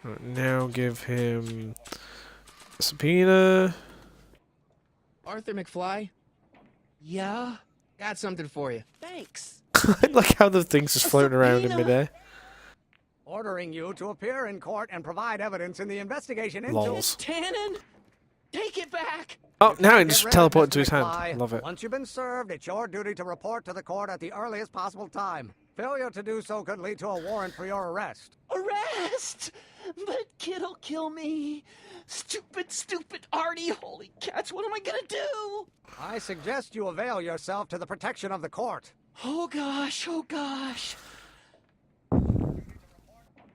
Right, now give him a subpoena. Arthur McFly? Yeah? Got something for you. Thanks. I like how the thing's just floating around in midair. Ordering you to appear in court and provide evidence in the investigation into... Lols. Tannen? Take it back! Oh, now it just Get rid of teleported Mr. to his hand. McFly. Love it. Once you've been served, it's your duty to report to the court at the earliest possible time. Failure to do so could lead to a warrant for your arrest. Arrest! But Kid'll kill me. Stupid, stupid Artie. Holy cats, what am I gonna do? I suggest you avail yourself to the protection of the court. Oh gosh, oh gosh.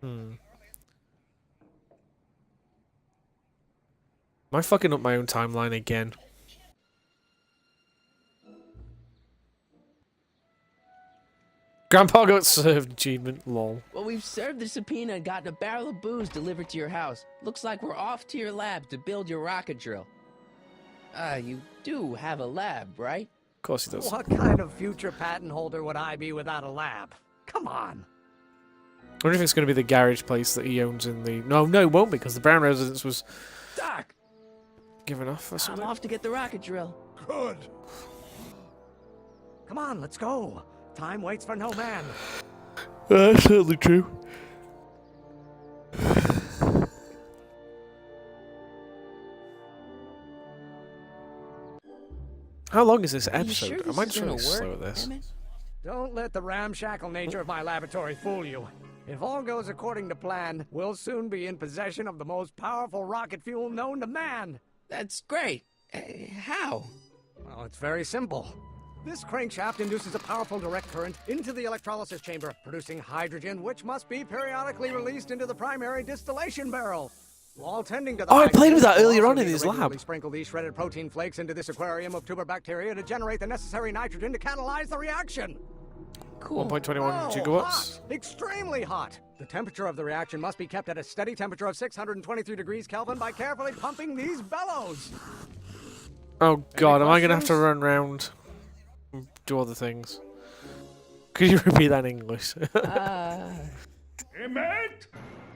Am I fucking up my own timeline again? Grandpa got served achievement, lol. Well, we've served the subpoena and gotten a barrel of booze delivered to your house. Looks like we're off to your lab to build your rocket drill. You do have a lab, right? Of course he does. What kind of future patent holder would I be without a lab? Come on. I wonder if it's going to be the garage place that he owns in the... No, it won't be, because the Brown residence was Doc! given off or I'm something. off to get the rocket drill. Good. Come on, let's go. Time waits for no man. That's certainly true. How long is this episode? Sure I might this just is really gonna slow work, at this. Emmett? Don't let the ramshackle nature of my laboratory fool you. If all goes according to plan, we'll soon be in possession of the most powerful rocket fuel known to man. That's great. How? Well, it's very simple. This crankshaft induces a powerful direct current into the electrolysis chamber, producing hydrogen, which must be periodically released into the primary distillation barrel. While tending to the Oh, I played with that hydrogen, earlier we'll on also in need his to regularly lab. Sprinkle these shredded protein flakes into this aquarium of tuber bacteria to generate the necessary nitrogen to catalyze the reaction. Cool. 1.21 gigawatts. Hot. Extremely hot. The temperature of the reaction must be kept at a steady temperature of 623 degrees Kelvin by carefully pumping these bellows. Oh god, am I going to have to questions? run round and do other things? Could you repeat that in English? Emmett?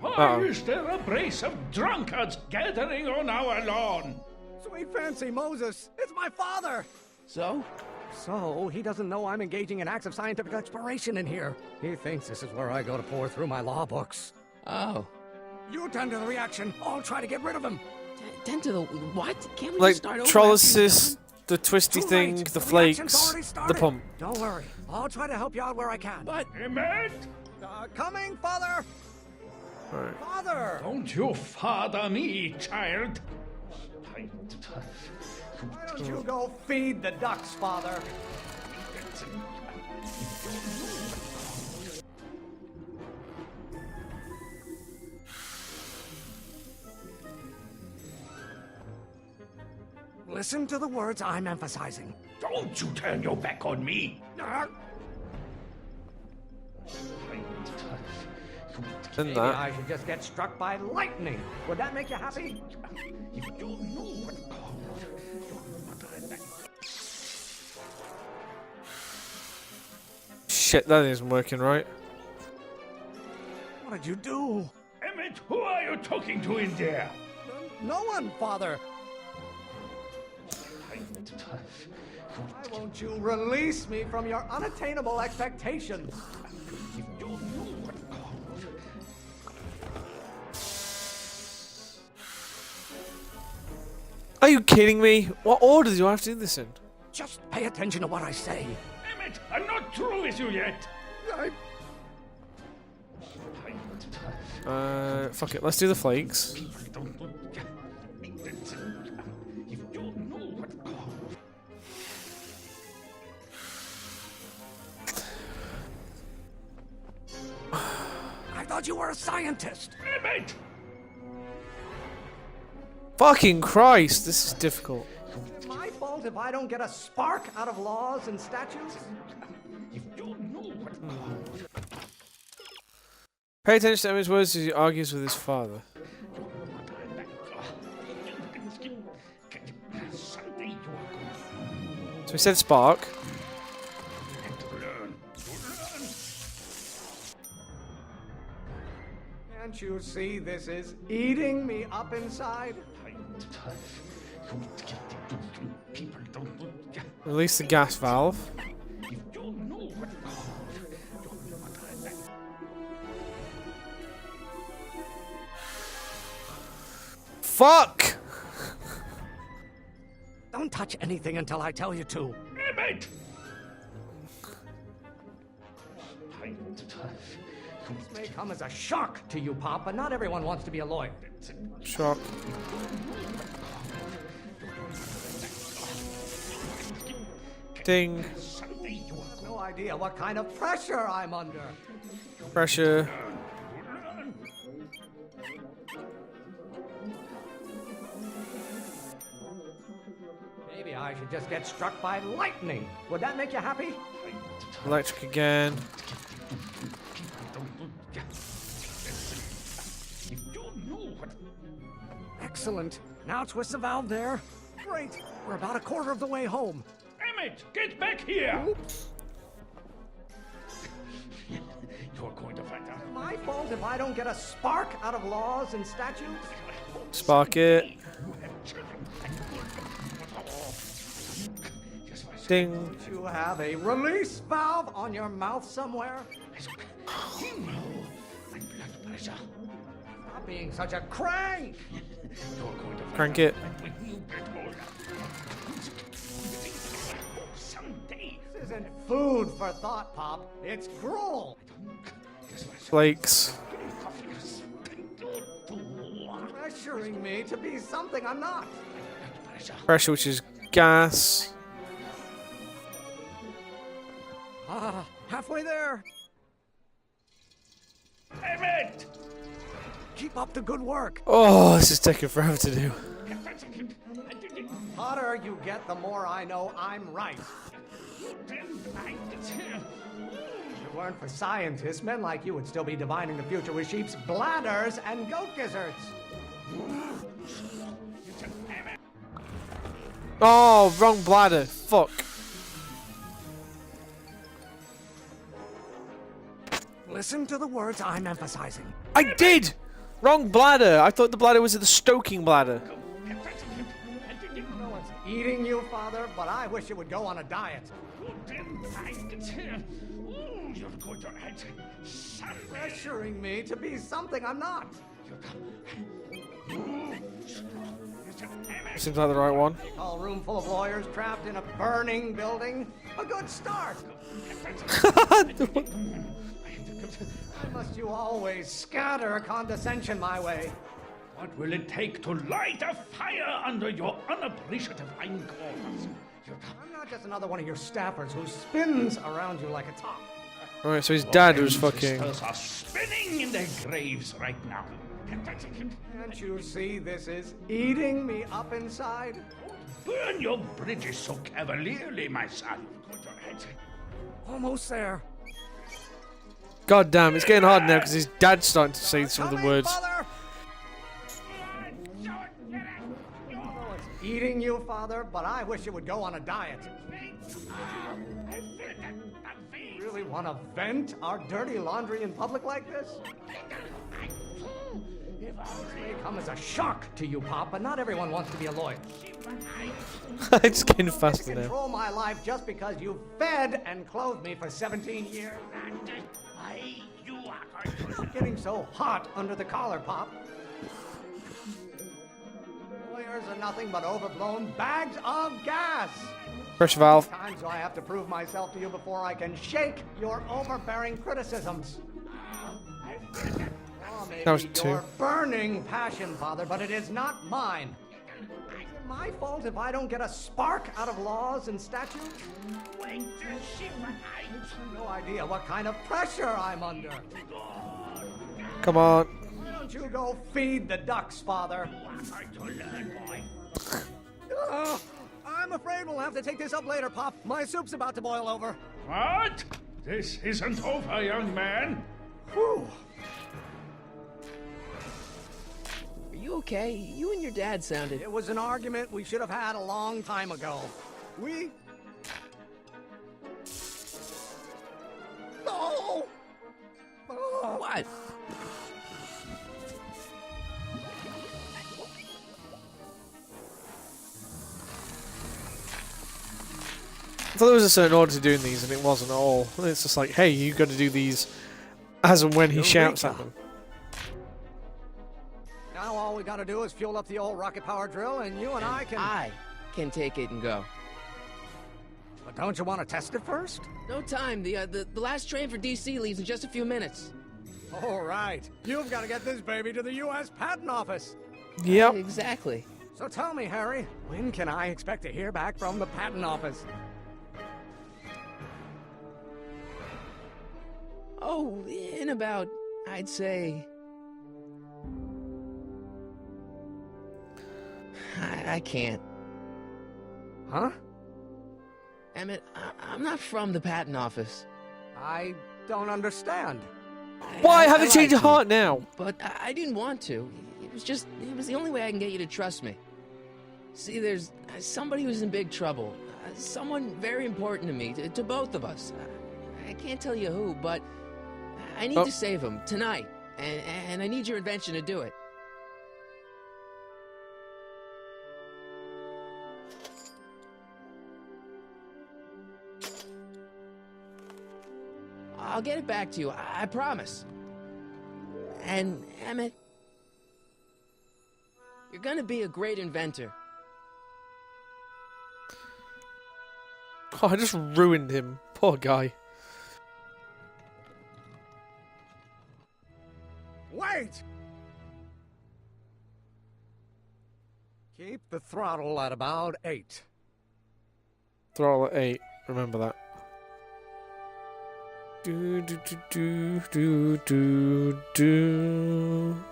Why Uh-oh. is there a brace of drunkards gathering on our lawn? Sweet fancy Moses, it's my father. So? So, he doesn't know I'm engaging in acts of scientific exploration in here. He thinks this is where I go to pour through my law books. Oh. You tend to the reaction. I'll try to get rid of him. Tend to the... What? Can't we Like, just start over? trolleys, the twisty Too thing, late. the reaction's flakes, already the started. pump. Don't worry. I'll try to help you out where I can. But... Emmett? Coming, father! Right. Father! Don't you father me, child. Why don't you go feed the ducks, father? Listen to the words I'm emphasizing. Don't you turn your back on me. And Maybe that. I should just get struck by lightning. Would that make you happy? You don't know what... Shit, that isn't working right. What did you do? Emmett! Emmett, who are you talking to in there? No one, Father. Why won't you release me from your unattainable expectations? Are you kidding me? What order do I have to do this in? Just pay attention to what I say. Emmett, I'm not through with you yet. Fuck it. Let's do the flakes. I thought you were a scientist. Emmett! Fucking Christ, this is difficult. Is it my fault if I don't get a spark out of laws and statutes? Pay attention to Emmett's words as he argues with his father. So he said spark. Can't you see this is eating me up inside? Release the gas valve. Fuck! Don't touch anything until I tell you to. Emmett! This may come as a shock to you, Pop, but not everyone wants to be a lawyer. Shock. Ding. You have no idea what kind of pressure I'm under. Pressure. Maybe I should just get struck by lightning. Would that make you happy? Electric again. Excellent. Now twist the valve there. Great. We're about a quarter of the way home. Emmett, get back here! Oops. You're going to find out. My fault if I don't get a spark out of laws and statutes? Spark it. Ding. You have a release valve on your mouth somewhere? Stop being such a crank! Crank it. This isn't food for thought, Pop. It's gruel. Flakes. Pressuring me to be something I'm not. Pressure, which is gas. Ah, halfway there. Emmett! Keep up the good work. Oh, this is taking forever to do. The hotter you get, the more I know I'm right. If it weren't for scientists, men like you would still be divining the future with sheep's bladders and goat gizzards. Oh, wrong bladder. Fuck. Listen to the words I'm emphasizing. I did! Wrong bladder. I thought the bladder was the stoking bladder. No one's eating you, Father, but I wish you would go on a diet. You're going to Pressuring me to be something I'm not. Seems like the right one. A room full of lawyers trapped in a burning building. A good start. Why must you always scatter condescension my way? What will it take to light a fire under your unappreciative hindquarters? I'm not just another one of your staffers who spins around you like a top. Alright, so his dad was fucking. Sisters are spinning in their graves right now. Can't you see this is eating me up inside? Burn your bridges so cavalierly, my son. Almost there. God damn, it's getting hard now because his dad's starting to say some of the words. Eating you, Father, but I wish you would go on a diet. Really want to vent our dirty laundry in public like this? This may come as a shock to you, Pop, but not everyone wants to be a lawyer. It's getting faster now. Control my life just because you fed and clothed me for 17 years. Getting so hot under the collar, Pop. Lawyers are nothing but overblown bags of gas. Pressure valve. How many times do I have to prove myself to you before I can shake your overbearing criticisms? Oh, maybe That was 2. your burning passion, Father, but it is not mine. Is it my fault if I don't get a spark out of laws and statutes? No idea what kind of pressure I'm under. Come on. Why don't you go feed the ducks, Father? I'm afraid we'll have to take this up later, Pop. My soup's about to boil over. What? This isn't over, young man. Whew. Are you okay? You and your dad sounded... It was an argument we should have had a long time ago. We... No! Oh. What? I thought there was a certain order to doing these, and it wasn't at all. It's just like, hey, you got to do these as and when he shouts at them. Now all we gotta do is fuel up the old rocket power drill, and you and I can take it and go. But don't you want to test it first? No time. The last train for DC leaves in just a few minutes. All right. You've got to get this baby to the U.S. Patent Office. Yep. Exactly. So tell me, Harry, when can I expect to hear back from the Patent Office? Oh, in about, I'd say... I can't. Huh? Emmett, I'm not from the patent office. I don't understand. Why? Have you changed your heart now? But I didn't want to. It was the only way I can get you to trust me. See, there's somebody who's in big trouble. Someone very important to me, to both of us. I can't tell you who, but I need to save him tonight. And I need your invention to do it. I'll get it back to you, I promise. And, Emmett, you're gonna be a great inventor. Oh, I just ruined him. Poor guy. Wait! Keep the throttle at about 8. Throttle at 8. Remember that. Do do do do do do do.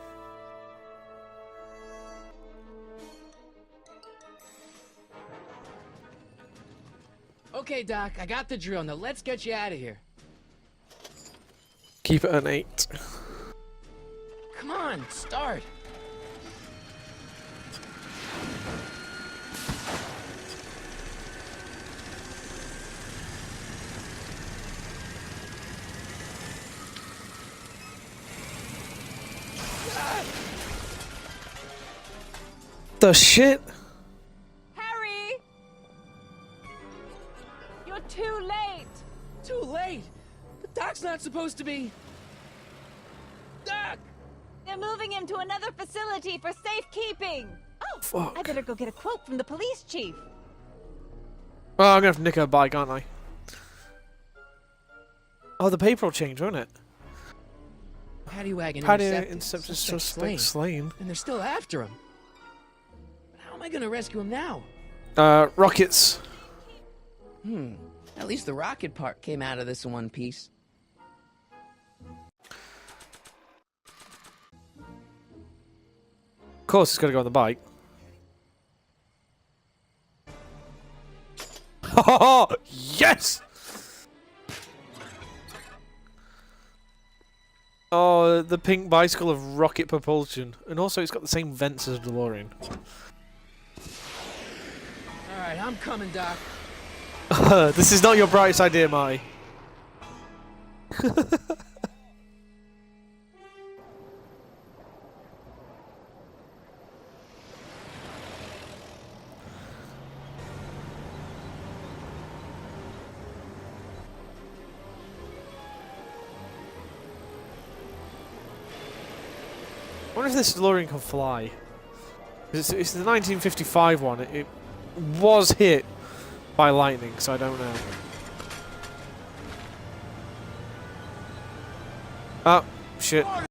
Okay, Doc, I got the drill. Now let's get you out of here. Keep it at 8. Come on, start. The shit? Harry! You're too late! Too late? But Doc's not supposed to be... Doc! They're moving him to another facility for safekeeping! Oh, fuck. I better go get a quote from the police chief. Oh, I'm gonna have to nick her bike, aren't I? Oh, the paper will change, won't it? Paddy wagon intercepted suspect slain. And they're still after him. How am I gonna rescue him now? Rockets. At least the rocket part came out of this in one piece. Of course, it's gotta go on the bike. Oh, yes! Oh, the pink bicycle of rocket propulsion. And also, it's got the same vents as a DeLorean. Alright, I'm coming, Doc. This is not your brightest idea, Marty. wonder if this DeLorean can fly. It's the 1955 one. It was hit by lightning, so I don't know. Oh, shit.